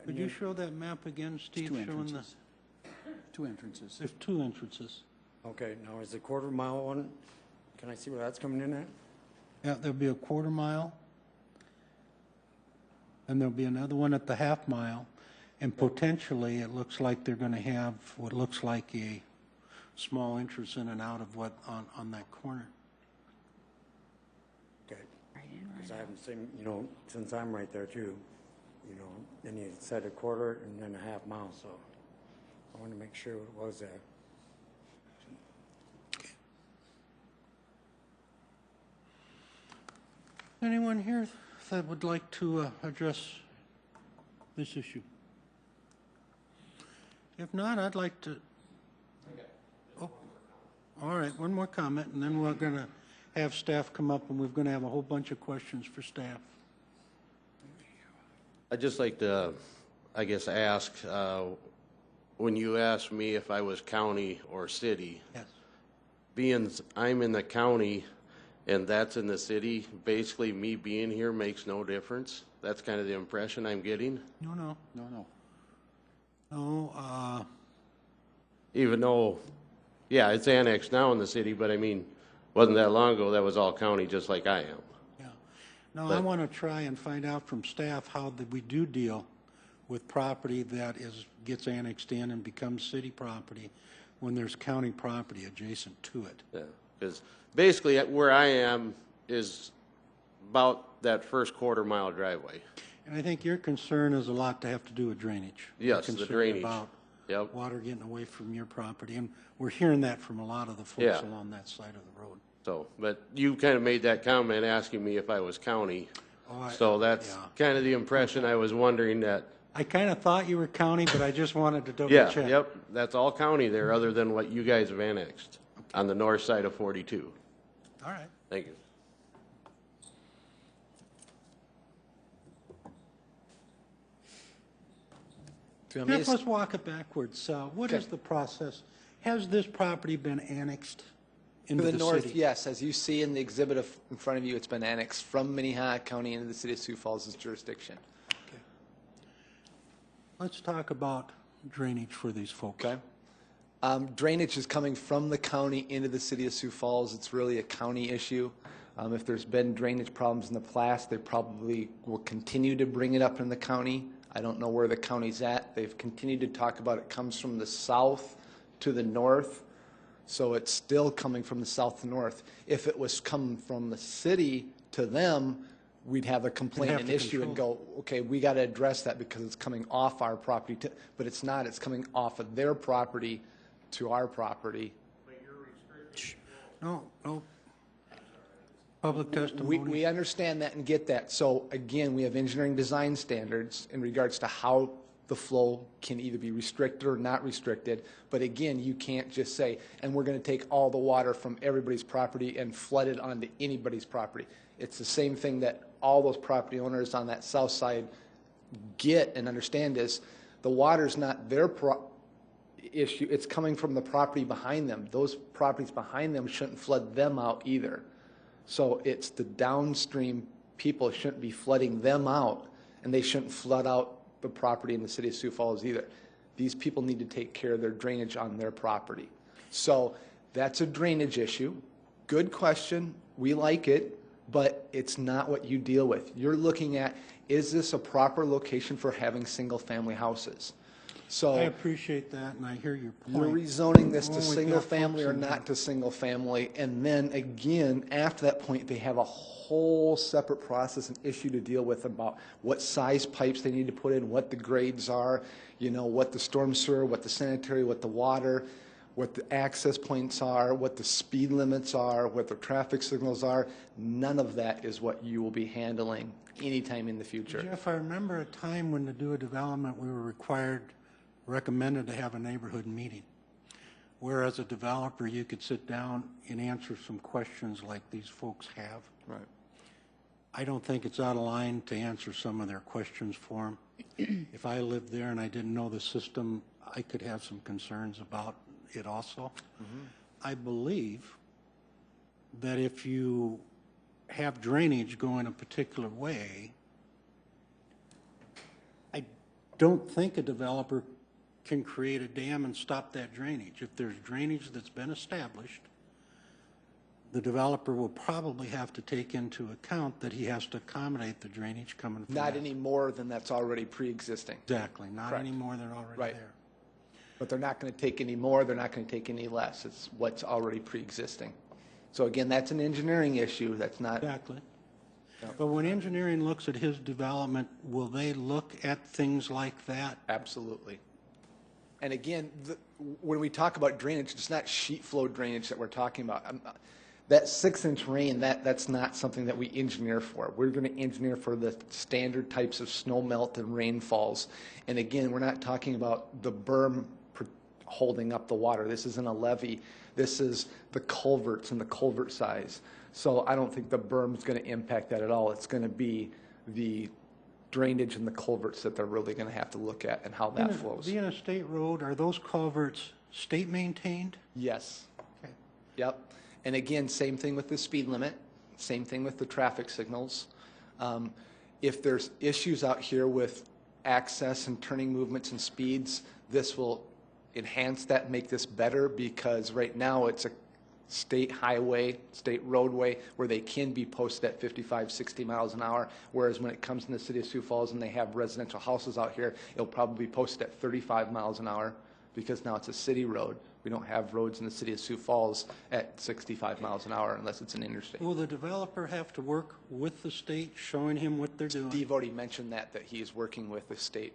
Could you show that map again, Steve? Two showing entrances. Two entrances. There's 2 entrances. Okay, now is the quarter mile one, can I see where that's coming in at? Yeah, there'll be a quarter mile, and there'll be another one at the half mile, and potentially it looks like they're going to have what looks like a small entrance in and out of what on that corner. Okay, because I haven't seen, since I'm right there too, and you said a quarter and then a half mile, so I want to make sure it was there. Anyone here that would like to address this issue? If not, I'd like to. Oh, all right, one more comment, and then we're going to have staff come up, and we're going to have a whole bunch of questions for staff. I'd just like to, I guess, ask, when you asked me if I was county or city, yes. Being I'm in the county and that's in the city, basically me being here makes no difference. That's kind of the impression I'm getting. No. Even though, yeah, it's annexed now in the city, but I mean, wasn't that long ago that was all county just like I am. Yeah. No, I want to try and find out from staff how we do deal with property that gets annexed in and becomes city property when there's county property adjacent to it. Yeah, because basically where I am is about that first quarter-mile driveway. And I think your concern is a lot to have to do with drainage. Yes, You're the concerned drainage. About water getting away from your property, and we're hearing that from a lot of the folks along that side of the road. So, but you kind of made that comment asking me if I was county. So that's kind of the impression. I was wondering that. I kind of thought you were county, but I just wanted to double check. Yep, that's all county there, other than what you guys have annexed on the north side of 42. All right. Thank you. Jeff, let's walk it backwards. What is the process? Has this property been annexed into To the north, city? yes. As you see in the exhibit in front of you, it's been annexed from Minnehaha County into the City of Sioux Falls' jurisdiction. Okay. Let's talk about drainage for these folks. Okay. Drainage is coming from the county into the City of Sioux Falls. It's really a county issue. If there's been drainage problems in the past, they probably will continue to bring it up in the county. I don't know where the county's at. They've continued to talk about it comes from the south to the north, so it's still coming from the south to north. If it was coming from the city to them, we'd have a complaint and issue and go, okay, we got to address that because it's coming off our property, but it's not. It's coming off of their property to our property. No. Public testimony. We understand that and get that. So again, we have engineering design standards in regards to how the flow can either be restricted or not restricted. But again, you can't just say, and we're going to take all the water from everybody's property and flood it onto anybody's property. It's the same thing that all those property owners on that south side get and understand is the water's not their issue. It's coming from the property behind them. Those properties behind them shouldn't flood them out either. So it's the downstream people shouldn't be flooding them out, and they shouldn't flood out the property in the City of Sioux Falls either. These people need to take care of their drainage on their property. So that's a drainage issue. Good question. We like it, but it's not what you deal with. You're looking at, is this a proper location for having single-family houses? So I appreciate that, and I hear your point. we're rezoning this to Well, we've single got family folks or in not to single family, and then again, after that point, they have a whole separate process and issue to deal with about what size pipes they need to put in, what the grades are, you know, what the storm sewer, what the sanitary, what the water, what the access points are, what the speed limits are, what the traffic signals are. None of that is what you will be handling anytime in the future. Jeff, I remember a time when to do a development, we were recommended to have a neighborhood meeting, where as a developer you could sit down and answer some questions like these folks have. Right. I don't think it's out of line to answer some of their questions for them. If I lived there and I didn't know the system, I could have some concerns about it also. Mm-hmm. I believe that if you have drainage going a particular way, I don't think a developer can create a dam and stop that drainage. If there's drainage that's been established, the developer will probably have to take into account that he has to accommodate the drainage coming from Not that. any more than that's already pre-existing. Exactly, not Correct. any more than already Right. there. But they're not going to take any more, they're not going to take any less. It's what's already pre-existing. So again, that's an engineering issue. That's not. Exactly. But when engineering looks at his development, will they look at things like that? Absolutely. And again, when we talk about drainage, it's not sheet flow drainage that we're talking about. That 6-inch rain, that's not something that we engineer for. We're going to engineer for the standard types of snow melt and rainfalls. And again, we're not talking about the berm holding up the water. This isn't a levee. This is the culverts and the culvert size. So I don't think the berm is going to impact that at all. It's going to be the drainage and the culverts that they're really going to have to look at and how that flows. Being a state road, are those culverts state maintained? Yes. Okay. Yep. And again, same thing with the speed limit, same thing with the traffic signals. If there's issues out here with access and turning movements and speeds, this will enhance that, make this better, because right now it's a state highway, state roadway, where they can be posted at 55, 60 miles an hour, whereas when it comes in the city of Sioux Falls and they have residential houses out here, it'll probably be posted at 35 miles an hour, because now it's a city road. We don't have roads in the city of Sioux Falls at 65 miles an hour unless it's an interstate. Will the developer have to work with the state, showing him what they're doing? Steve already mentioned that he is working with the state.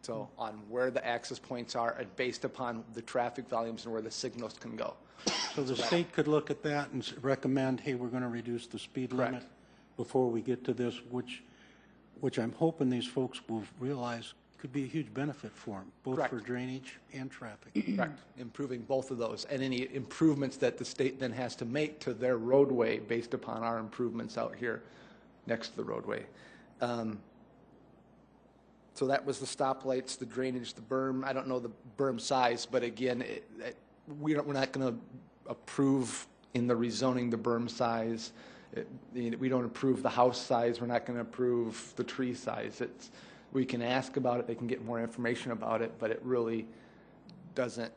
So on where the access points are and based upon the traffic volumes and where the signals can go. So the state could look at that and recommend, hey, we're going to reduce the speed limit before we get to this, which I'm hoping these folks will realize could be a huge benefit for them, both for drainage and traffic. Correct. Improving both of those, and any improvements that the state then has to make to their roadway based upon our improvements out here next to the roadway. So that was the stoplights, the drainage, the berm. I don't know the berm size, but again, we're not going to approve in the rezoning the berm size. We don't approve the house size. We're not going to approve the tree size. We can ask about it. They can get more information about it, but it really doesn't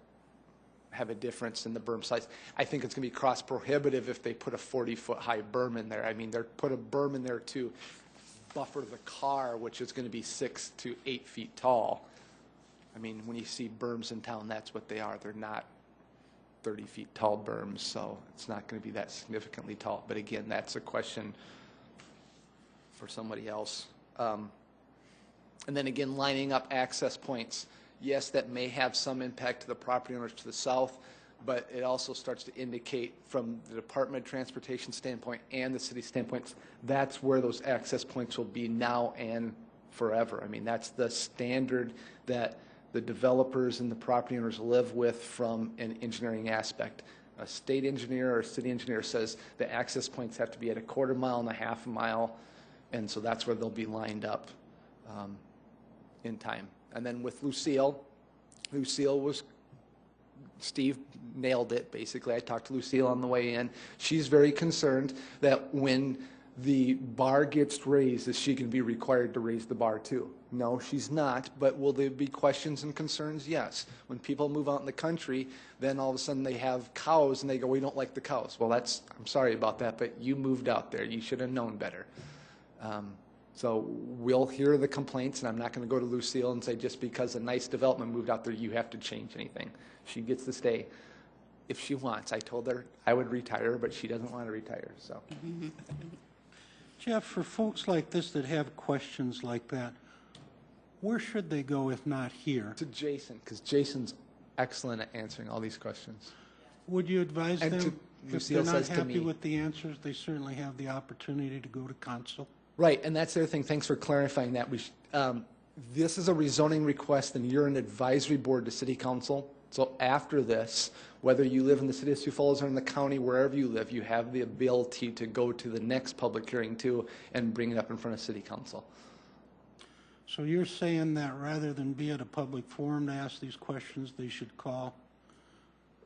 have a difference in the berm size. I think it's going to be cost prohibitive if they put a 40-foot high berm in there. I mean, they're put a berm in there to buffer the car, which is going to be 6 to 8 feet tall. I mean, when you see berms in town, that's what they are. They're not 30 feet tall berms, so it's not going to be that significantly tall. But again, that's a question for somebody else. And then again, lining up access points. Yes, that may have some impact to the property owners to the south, but it also starts to indicate from the Department of Transportation standpoint and the city standpoints, that's where those access points will be now and forever. I mean, that's the standard that the developers and the property owners live with from an engineering aspect. A state engineer or a city engineer says the access points have to be at a quarter mile and a half a mile, and so that's where they'll be lined up in time. And then with Lucille was, Steve nailed it, basically. I talked to Lucille on the way in. She's very concerned that when the bar gets raised, is she going to be required to raise the bar too? No, she's not, but will there be questions and concerns? Yes. When people move out in the country, then all of a sudden they have cows and they go, we don't like the cows. Well, I'm sorry about that, but you moved out there. You should have known better. So we'll hear the complaints, and I'm not going to go to Lucille and say just because a nice development moved out there, you have to change anything. She gets to stay if she wants. I told her I would retire, but she doesn't want to retire. So, Jeff, for folks like this that have questions like that, where should they go if not here? To Jason, because Jason's excellent at answering all these questions. Would you advise them, if Lucille they're not says to happy me, with the answers, they certainly have the opportunity to go to council? Right, and that's the other thing. Thanks for clarifying that. This is a rezoning request, and you're an advisory board to city council. So after this, whether you live in the city of Sioux Falls or in the county, wherever you live, you have the ability to go to the next public hearing too and bring it up in front of city council. So you're saying that rather than be at a public forum to ask these questions, they should call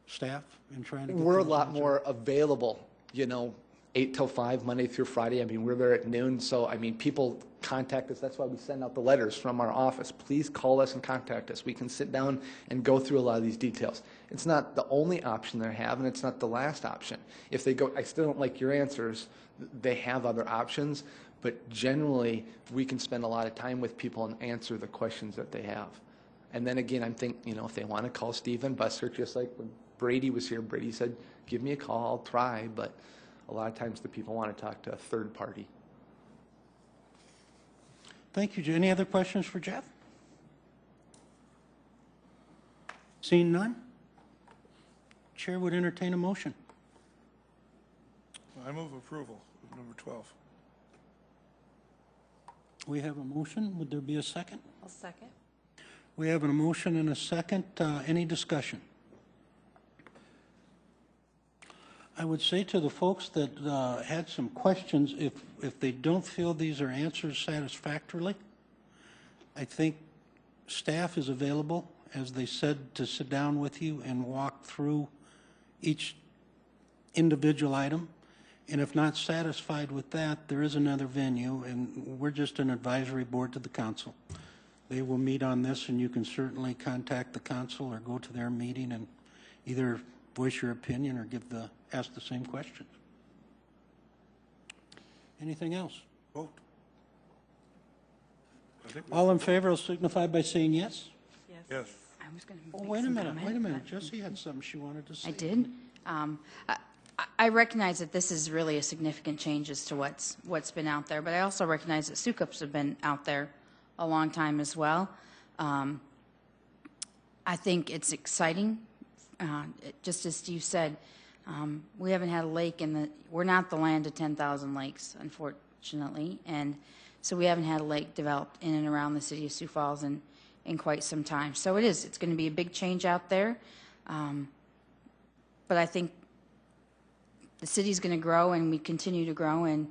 staff and try to get We're a those lot answered? more available, 8 till 5, Monday through Friday. I mean, we're there at noon. So, I mean, people contact us. That's why we send out the letters from our office. Please call us and contact us. We can sit down and go through a lot of these details. It's not the only option they have, and it's not the last option. If they go, I still don't like your answers, they have other options. But generally, we can spend a lot of time with people and answer the questions that they have. And then again, I'm thinking, if they want to call Stephen Busker, just like when Brady was here, Brady said, give me a call, I'll try. But a lot of times the people want to talk to a third party. Thank you. Any other questions for Jeff? Seeing none, Chair would entertain a motion. I move approval of number 12. We have a motion. Would there be a second? I'll second. We have a motion and a second. Any discussion? I would say to the folks that had some questions, if they don't feel these are answered satisfactorily, I think staff is available, as they said, to sit down with you and walk through each individual item. And if not satisfied with that, there is another venue, and we're just an advisory board to the council. They will meet on this, and you can certainly contact the council or go to their meeting and either voice your opinion or ask the same questions. Anything else? Vote. All in favor will signify by saying yes. Yes. I was going to. Oh, wait a minute. Jessie had something she wanted to say. I did. I recognize that this is really a significant change as to what's been out there, but I also recognize that Sukups have been out there a long time as well. I think it's exciting. Just as Steve said, we haven't had a lake we're not the land of 10,000 lakes, unfortunately, and so we haven't had a lake developed in and around the city of Sioux Falls in quite some time. So it's going to be a big change out there, but I think the city's going to grow, and we continue to grow, and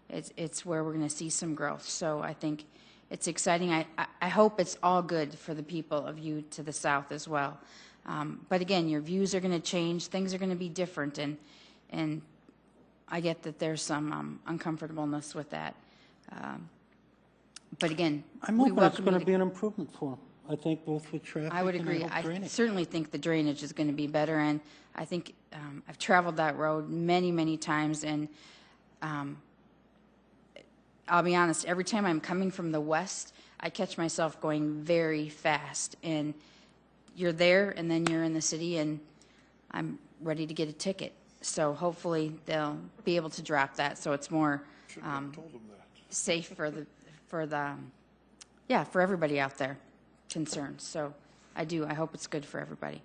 it's where we're going to see some growth. So I think it's exciting. I hope it's all good for the people of you to the south as well. But again, your views are going to change. Things are going to be different, and I get that there's some uncomfortableness with that. But again, I'm hoping it's going to be an improvement for them. I think both with traffic. I would agree. I certainly think the drainage is going to be better, and I think I've traveled that road many, many times, and I'll be honest, every time I'm coming from the west, I catch myself going very fast, and you're there, and then you're in the city, and I'm ready to get a ticket. So hopefully they'll be able to drop that, so it's more safe for everybody out there concerned. So I hope it's good for everybody.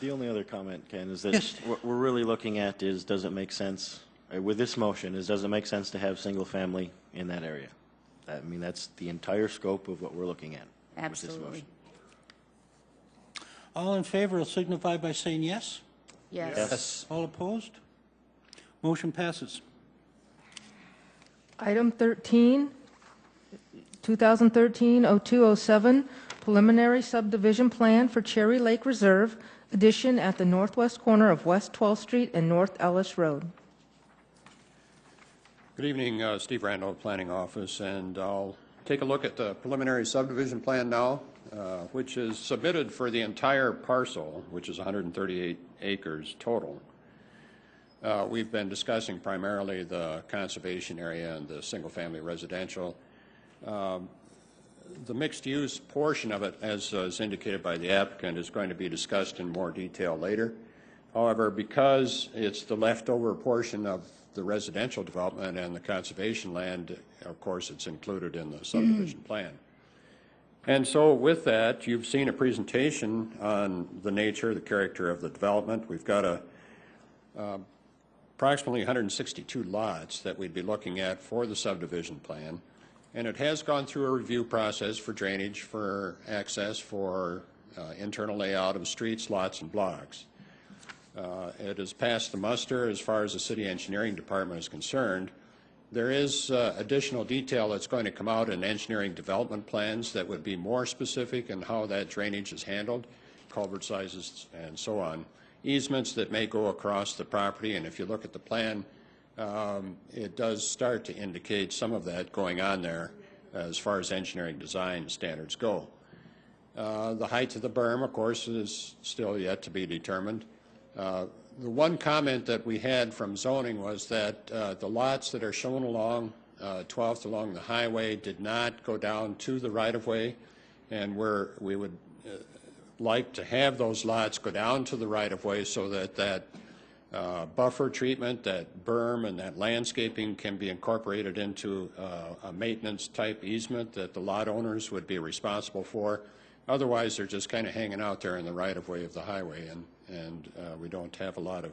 The only other comment, Ken, is that what we're really looking at is, does it make sense, with this motion, does it make sense to have single family in that area? I mean, that's the entire scope of what we're looking at. Absolutely. With this motion. All in favor will signify by saying yes. Yes. Yes. All opposed? Motion passes. Item 13, 2013-0207, preliminary subdivision plan for Cherry Lake Reserve, addition at the northwest corner of West 12th Street and North Ellis Road. Good evening, Steve Randall, Planning Office, and I'll take a look at the preliminary subdivision plan now, which is submitted for the entire parcel, which is 138 acres total. We've been discussing primarily the conservation area and the single-family residential. The mixed-use portion of it, as is indicated by the applicant, is going to be discussed in more detail later. However, because it's the leftover portion of the residential development and the conservation land, of course, it's included in the subdivision plan. And so with that, you've seen a presentation on the nature, the character of the development. We've got approximately 162 lots that we'd be looking at for the subdivision plan. And it has gone through a review process for drainage, for access, for internal layout of streets, lots, and blocks. It has passed the muster as far as the city engineering department is concerned. There is additional detail that's going to come out in engineering development plans that would be more specific in how that drainage is handled, culvert sizes, and so on. Easements that may go across the property, and if you look at the plan, it does start to indicate some of that going on there as far as engineering design standards go. The height of the berm, of course, is still yet to be determined. The one comment that we had from zoning was that the lots that are shown along 12th along the highway did not go down to the right-of-way, and we would like to have those lots go down to the right-of-way so that that buffer treatment, that berm, and that landscaping can be incorporated into a maintenance-type easement that the lot owners would be responsible for. Otherwise, they're just kind of hanging out there in the right-of-way of the highway, and we don't have a lot of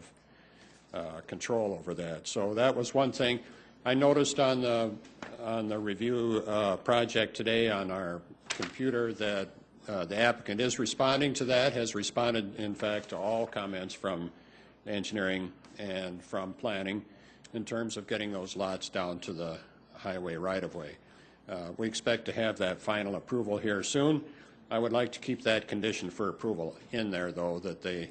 control over that. So that was one thing. I noticed on the review project today on our computer that the applicant is responding to that, has responded, in fact, to all comments from engineering and from planning in terms of getting those lots down to the highway right-of-way. We expect to have that final approval here soon. I would like to keep that condition for approval in there, though, that they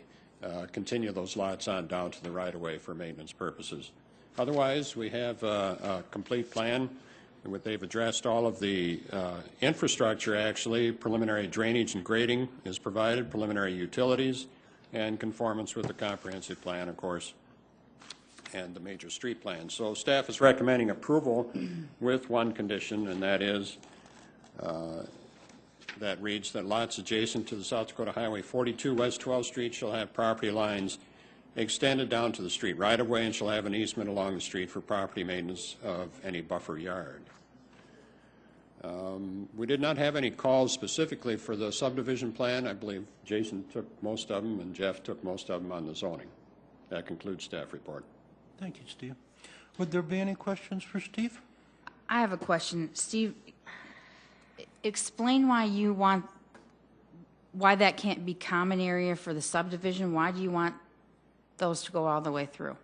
continue those lots on down to the right-of-way for maintenance purposes. Otherwise, we have a complete plan. They've addressed all of the infrastructure, actually. Preliminary drainage and grading is provided, preliminary utilities, and conformance with the comprehensive plan, of course, and the major street plan. So staff is recommending approval with one condition, and that is that reads that lots adjacent to the South Dakota Highway 42 West 12th Street shall have property lines extended down to the street right-of-way and shall have an easement along the street for property maintenance of any buffer yard. We did not have any calls specifically for the subdivision plan. I believe Jason took most of them and Jeff took most of them on the zoning. That concludes staff report. Thank you, Steve. Would there be any questions for Steve? I have a question. Steve, explain why that can't be common area for the subdivision. Why do you want those to go all the way through?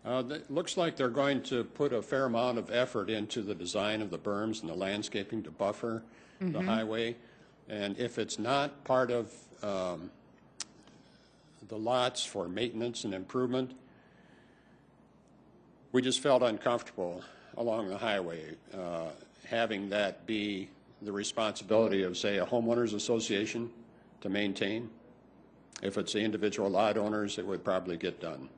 It looks like they're going to put a fair amount of effort into the design of the berms and the landscaping to buffer the highway. And if it's not part of the lots for maintenance and improvement, we just felt uncomfortable along the highway having that be the responsibility of, say, a homeowners association to maintain. If it's the individual lot owners, it would probably get done.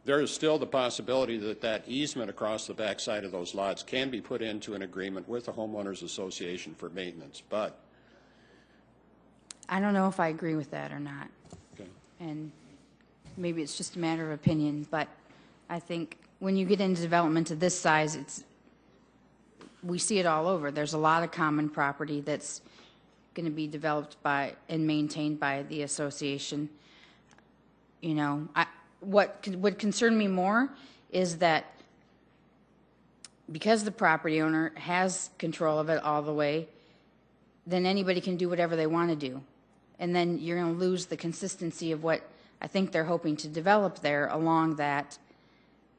There is still the possibility that that easement across the backside of those lots can be put into an agreement with the homeowners association for maintenance, but I don't know if I agree with that or not. Okay. And maybe it's just a matter of opinion, but I think when you get into development of this size, we see it all over. There's a lot of common property that's going to be developed by and maintained by the association. You know, what would concern me more is that because the property owner has control of it all the way, then anybody can do whatever they want to do. And then you're going to lose the consistency of what I think they're hoping to develop there along that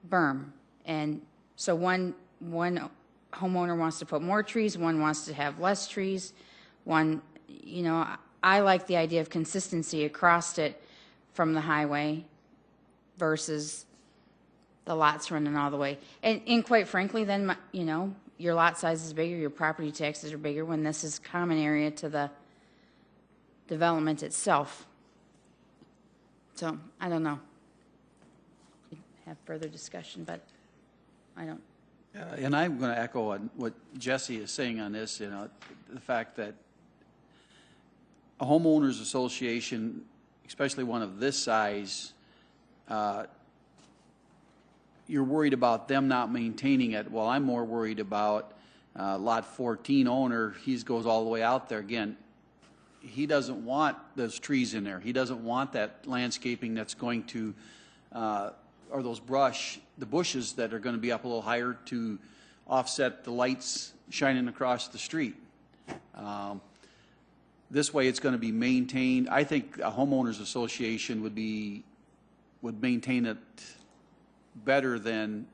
berm. And so one homeowner wants to put more trees, one wants to have less trees. One, you know, I like the idea of consistency across it from the highway versus the lots running all the way. And quite frankly, then, you know, your lot size is bigger, your property taxes are bigger when this is common area to the development itself. So, I don't know. We could have further discussion, but I don't. And I'm going to echo on what Jesse is saying on this, you know, the fact that a homeowners association, especially one of this size, you're worried about them not maintaining it. Well, I'm more worried about Lot 14 owner. He goes all the way out there. Again, he doesn't want those trees in there. He doesn't want that landscaping that's going to, or those the bushes that are going to be up a little higher to offset the lights shining across the street. This way it's going to be maintained. I think a homeowners association would maintain it better than,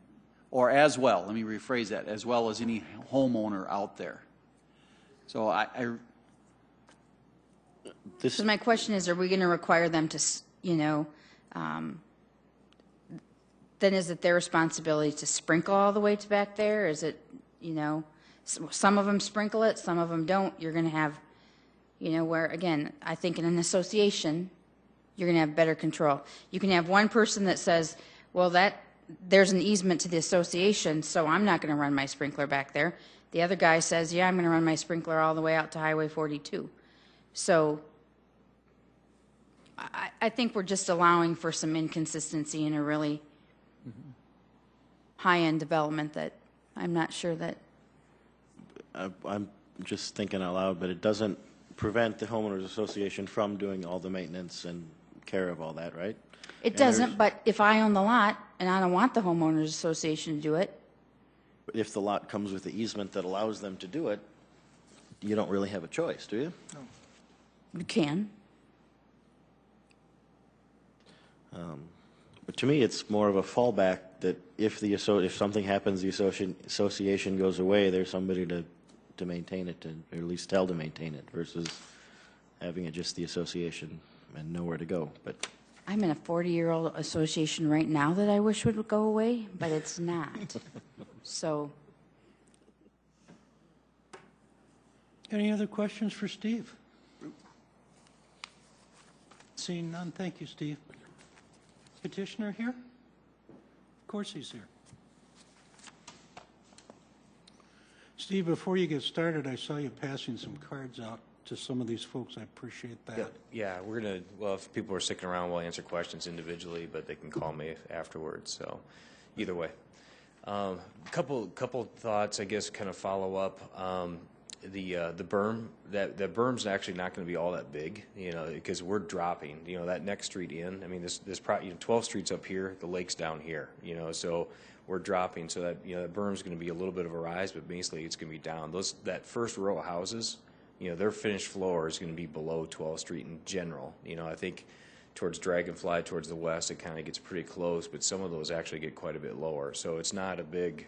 or as well, let me rephrase that, as well as any homeowner out there. So So my question is, are we going to require them to, you know, then is it their responsibility to sprinkle all the way to back there? Is it, you know, some of them sprinkle it, some of them don't. You're going to have, you know, where, again, I think in an association, you're going to have better control. You can have one person that says, well, there's an easement to the association, so I'm not going to run my sprinkler back there. The other guy says, yeah, I'm going to run my sprinkler all the way out to Highway 42. So I think we're just allowing for some inconsistency in a really high-end development that I'm not sure that. I'm just thinking out loud, but it doesn't prevent the homeowners association from doing all the maintenance and care of all that, right? It doesn't, but if I own the lot and I don't want the homeowners association to do it, If the lot comes with the easement that allows them to do it, you don't really have a choice, do you? you can. But to me, it's more of a fallback that if if something happens, the association goes away, there's somebody to maintain it, or at least tell to maintain it, versus having it just the association and nowhere to go. But I'm in a 40-year-old association right now that I wish would go away, but it's not. So, Any other questions for Steve? Seeing none, thank you, Steve. Petitioner here? Of course he's here. Steve, before you get started, I saw you passing some cards out to some of these folks. I appreciate that. Yeah, we're going to, well, if people are sticking around, we'll answer questions individually, but they can call me afterwards, so either way. Couple thoughts, I guess, kind of follow up. The berm, that berm's actually not going to be all that big, you know, because we're dropping, you know, that next street in. I mean, this 12th Street's up here, the lake's down here, you know, so we're dropping, so that, you know, that berm's going to be a little bit of a rise, but basically it's going to be down. That first row of houses, you know, their finished floor is going to be below 12th Street in general. You know, I think towards Dragonfly, towards the west, it kind of gets pretty close, but some of those actually get quite a bit lower. So it's not a big,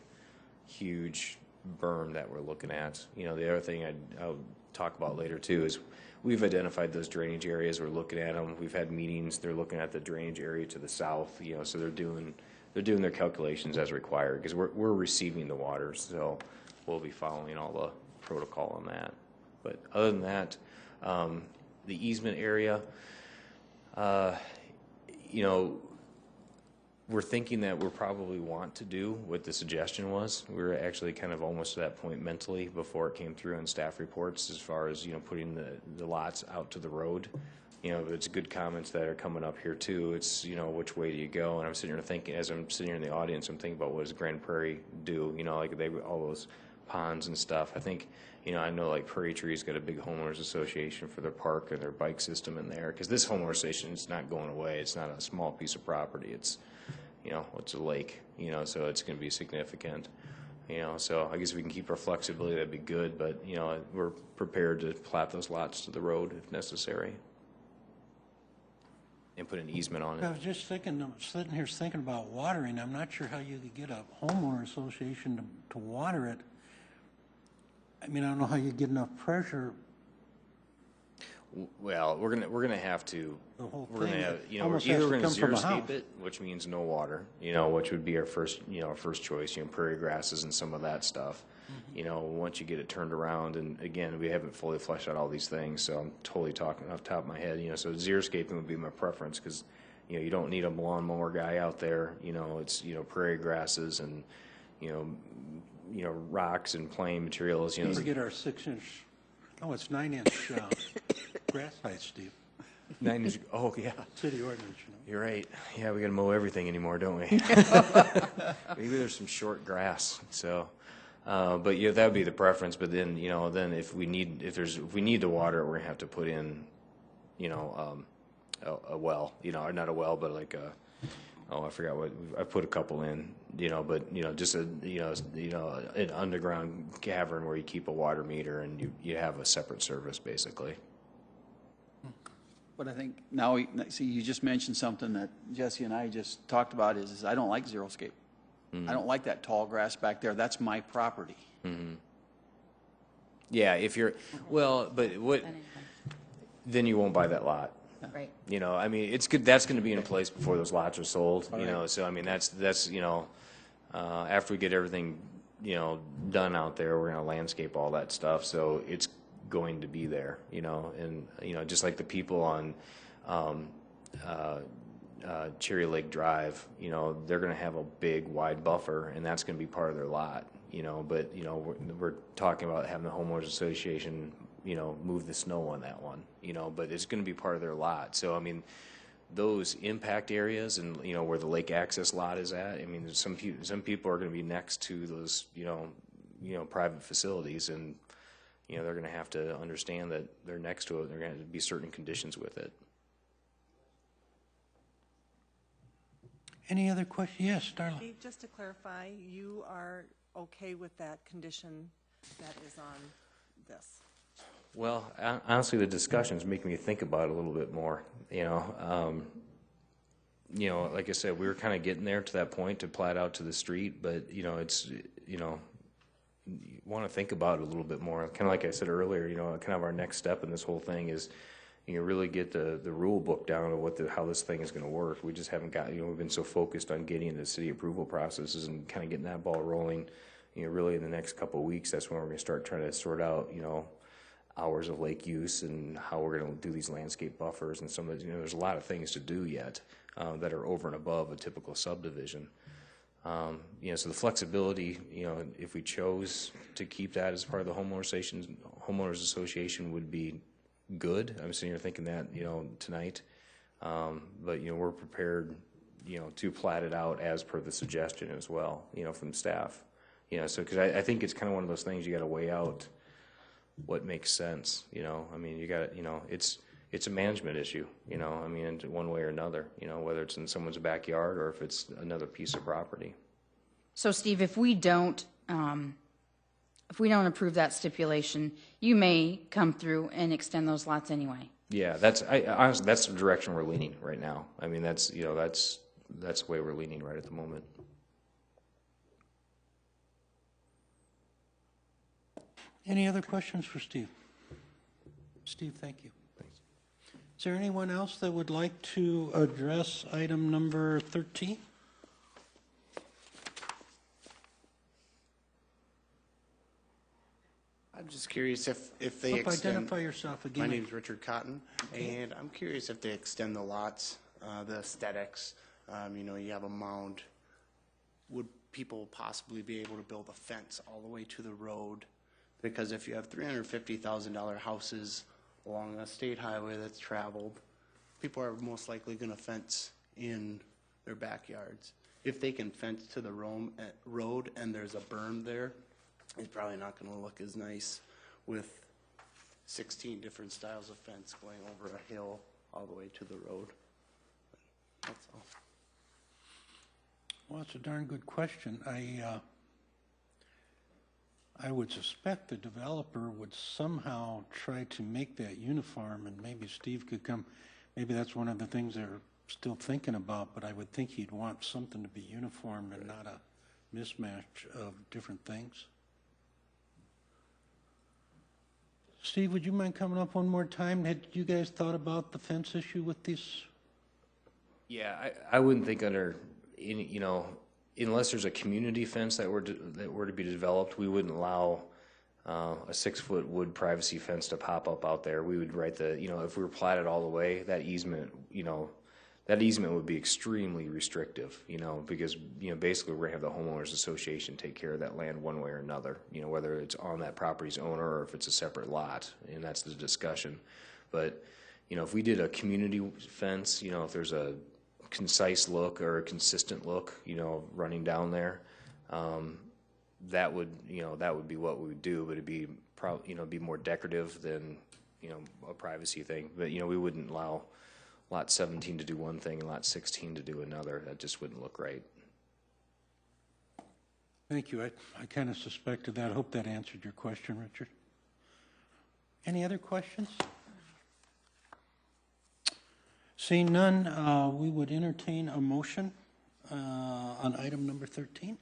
huge berm that we're looking at. You know, the other thing I'll talk about later too is we've identified those drainage areas. We're looking at them. We've had meetings. They're looking at the drainage area to the south. You know, so they're doing their calculations as required because we're receiving the water. So we'll be following all the protocol on that. But other than that, the easement area, you know, we're thinking that we'll probably want to do what the suggestion was. We were actually kind of almost to that point mentally before it came through in staff reports as far as, you know, putting the lots out to the road. You know, it's good comments that are coming up here too. It's, you know, which way do you go? And I'm sitting here thinking, as I'm sitting here in the audience, I'm thinking about what does Grand Prairie do? You know, like all those ponds and stuff. I think, you know, I know like Prairie Tree's got a big homeowners association for their park and their bike system in there because this homeowners association is not going away. It's not a small piece of property. It's, you know, it's a lake, you know, so it's going to be significant, you know, so I guess if we can keep our flexibility, that'd be good, but, you know, we're prepared to plat those lots to the road if necessary and put an easement on it. I was just sitting here thinking about watering. I'm not sure how you could get a homeowner association to water it. I mean, I don't know how you get enough pressure. Well, we're gonna have to. We're gonna have, you know, we're Almost either has to going to come from a xeriscape house. it, which means no water, you know, which would be our first choice, you know, prairie grasses and some of that stuff. You know, once you get it turned around, and again, we haven't fully fleshed out all these things, so I'm totally talking off the top of my head. You know, so xeriscaping would be my preference because, you know, you don't need a lawnmower guy out there. You know, it's, you know, prairie grasses and, you know, rocks and plain materials. You know, Forget our 6-inch. Oh, it's 9-inch grass height, Steve. 9 inch. Oh yeah. City ordinance. You know. You're right. Yeah, we got to mow everything anymore, don't we? Maybe there's some short grass. So, but yeah, that would be the preference. But then, you know, then if we need the water, we're gonna have to put in, you know, a well. You know, or not a well, but like a. Oh, I forgot what I put a couple in. You know, but you know, just an underground cavern where you keep a water meter and you have a separate service basically. But I think now, see, you just mentioned something that Jesse and I just talked about is I don't like xeriscape. I don't like that tall grass back there. That's my property. Yeah, if you're, well, but what, then you won't buy that lot. Right. You know, I mean, it's good, that's going to be in place before those lots are sold, you know, so I mean, that's, you know, after we get everything, you know, done out there, we're going to landscape all that stuff, so it's going to be there, you know, and, you know, just like the people on Cherry Lake Drive, you know, they're going to have a big wide buffer and that's going to be part of their lot, you know, but, you know, we're talking about having the homeowners association, you know, move the snow on that one, you know, but it's going to be part of their lot. So, I mean, those impact areas and, you know, where the lake access lot is at, I mean, some people are going to be next to those, you know, private facilities and, you know, they're going to have to understand that they're next to it. There are going to be certain conditions with it. Any other questions? Yes, Darla. Steve, just to clarify, you are okay with that condition that is on this? Well, honestly, the discussions make me think about it a little bit more. You know, like I said, we were kind of getting there to that point to plat out to the street, but you know, it's, you know, you want to think about it a little bit more. Kind of like I said earlier, you know, kind of our next step in this whole thing is, you know, really get the rule book down of how this thing is going to work. We just haven't got, you know, we've been so focused on getting the city approval processes and kind of getting that ball rolling. You know, really in the next couple of weeks, that's when we're going to start trying to sort out, you know, hours of lake use and how we're going to do these landscape buffers and some of the, you know, there's a lot of things to do yet that are over and above a typical subdivision. You know, so the flexibility, you know, if we chose to keep that as part of the homeowners association would be good. I'm sitting here thinking that, you know, tonight. But, you know, we're prepared, you know, to plat it out as per the suggestion as well, you know, from staff. You know, so, because I think it's kind of one of those things you got to weigh out what makes sense, you know. I mean, you got to, you know, it's a management issue, you know, I mean, one way or another, you know, whether it's in someone's backyard or if it's another piece of property. So, Steve, if we don't approve that stipulation, you may come through and extend those lots anyway. Yeah, honestly, that's the direction we're leaning right now. I mean, that's, you know, that's the way we're leaning right at the moment. Any other questions for Steve? Steve, thank you. Thanks. Is there anyone else that would like to address item number 13? I'm just curious if they extend... Identify yourself again. My name's Richard Cotton, and I'm curious if they extend the lots, the aesthetics. You know, you have a mound. Would people possibly be able to build a fence all the way to the road? Because if you have $350,000 houses along a state highway that's traveled, people are most likely going to fence in their backyards. If they can fence to the road and there's a berm there, it's probably not going to look as nice with 16 different styles of fence going over a hill all the way to the road. That's all. Well, it's a darn good question. I would suspect the developer would somehow try to make that uniform, and maybe Steve could come. Maybe that's one of the things they're still thinking about, but I would think he'd want something to be uniform and not a mismatch of different things. Steve, would you mind coming up one more time? Had you guys thought about the fence issue with these? Yeah, I wouldn't think under any, you know, unless there's a community fence that were to be developed, we wouldn't allow a 6-foot wood privacy fence to pop up out there. We would write the, you know, if we were platted all the way, that easement, you know, that easement would be extremely restrictive, you know, because, you know, basically we're going to have the homeowners association take care of that land one way or another, you know, whether it's on that property's owner or if it's a separate lot, and that's the discussion. But, you know, if we did a community fence, you know, if there's a concise look or a consistent look, you know, running down there, that would, you know, that would be what we would do, but it'd be you know, be more decorative than, you know, a privacy thing. But, you know, we wouldn't allow lot 17 to do one thing and lot 16 to do another. That just wouldn't look right. Thank you. I kind of suspected that. I hope that answered your question, Richard. Any other questions? Seeing none, we would entertain a motion on item number 13.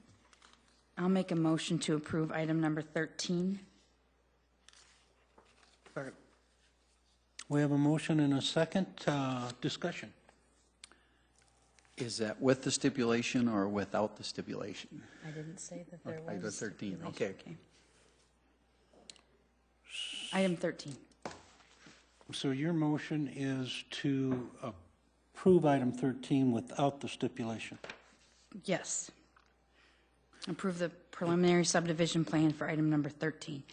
I'll make a motion to approve item number 13. Second. We have a motion and a second. Discussion. Is that with the stipulation or without the stipulation? I didn't say that there Item was 13, okay. Item 13. So your motion is to approve item 13 without the stipulation? Yes. Approve the preliminary subdivision plan for item number 13.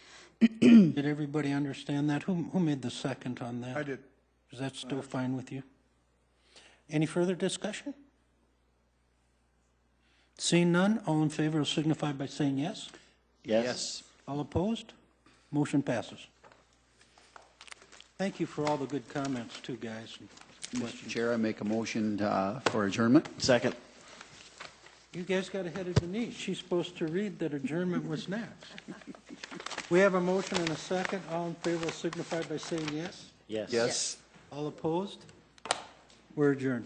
Did everybody understand that? Who made the second on that? I did. Is that still fine with you? Any further discussion? Seeing none, all in favor will signify by saying yes. Yes. All opposed? Motion passes. Thank you for all the good comments, too, guys. Mr. Chair, I make a motion for adjournment. Second. You guys got ahead of Denise. She's supposed to read that adjournment was next. We have a motion and a second. All in favor will signify by saying yes. Yes. Yes. All opposed? We're adjourned.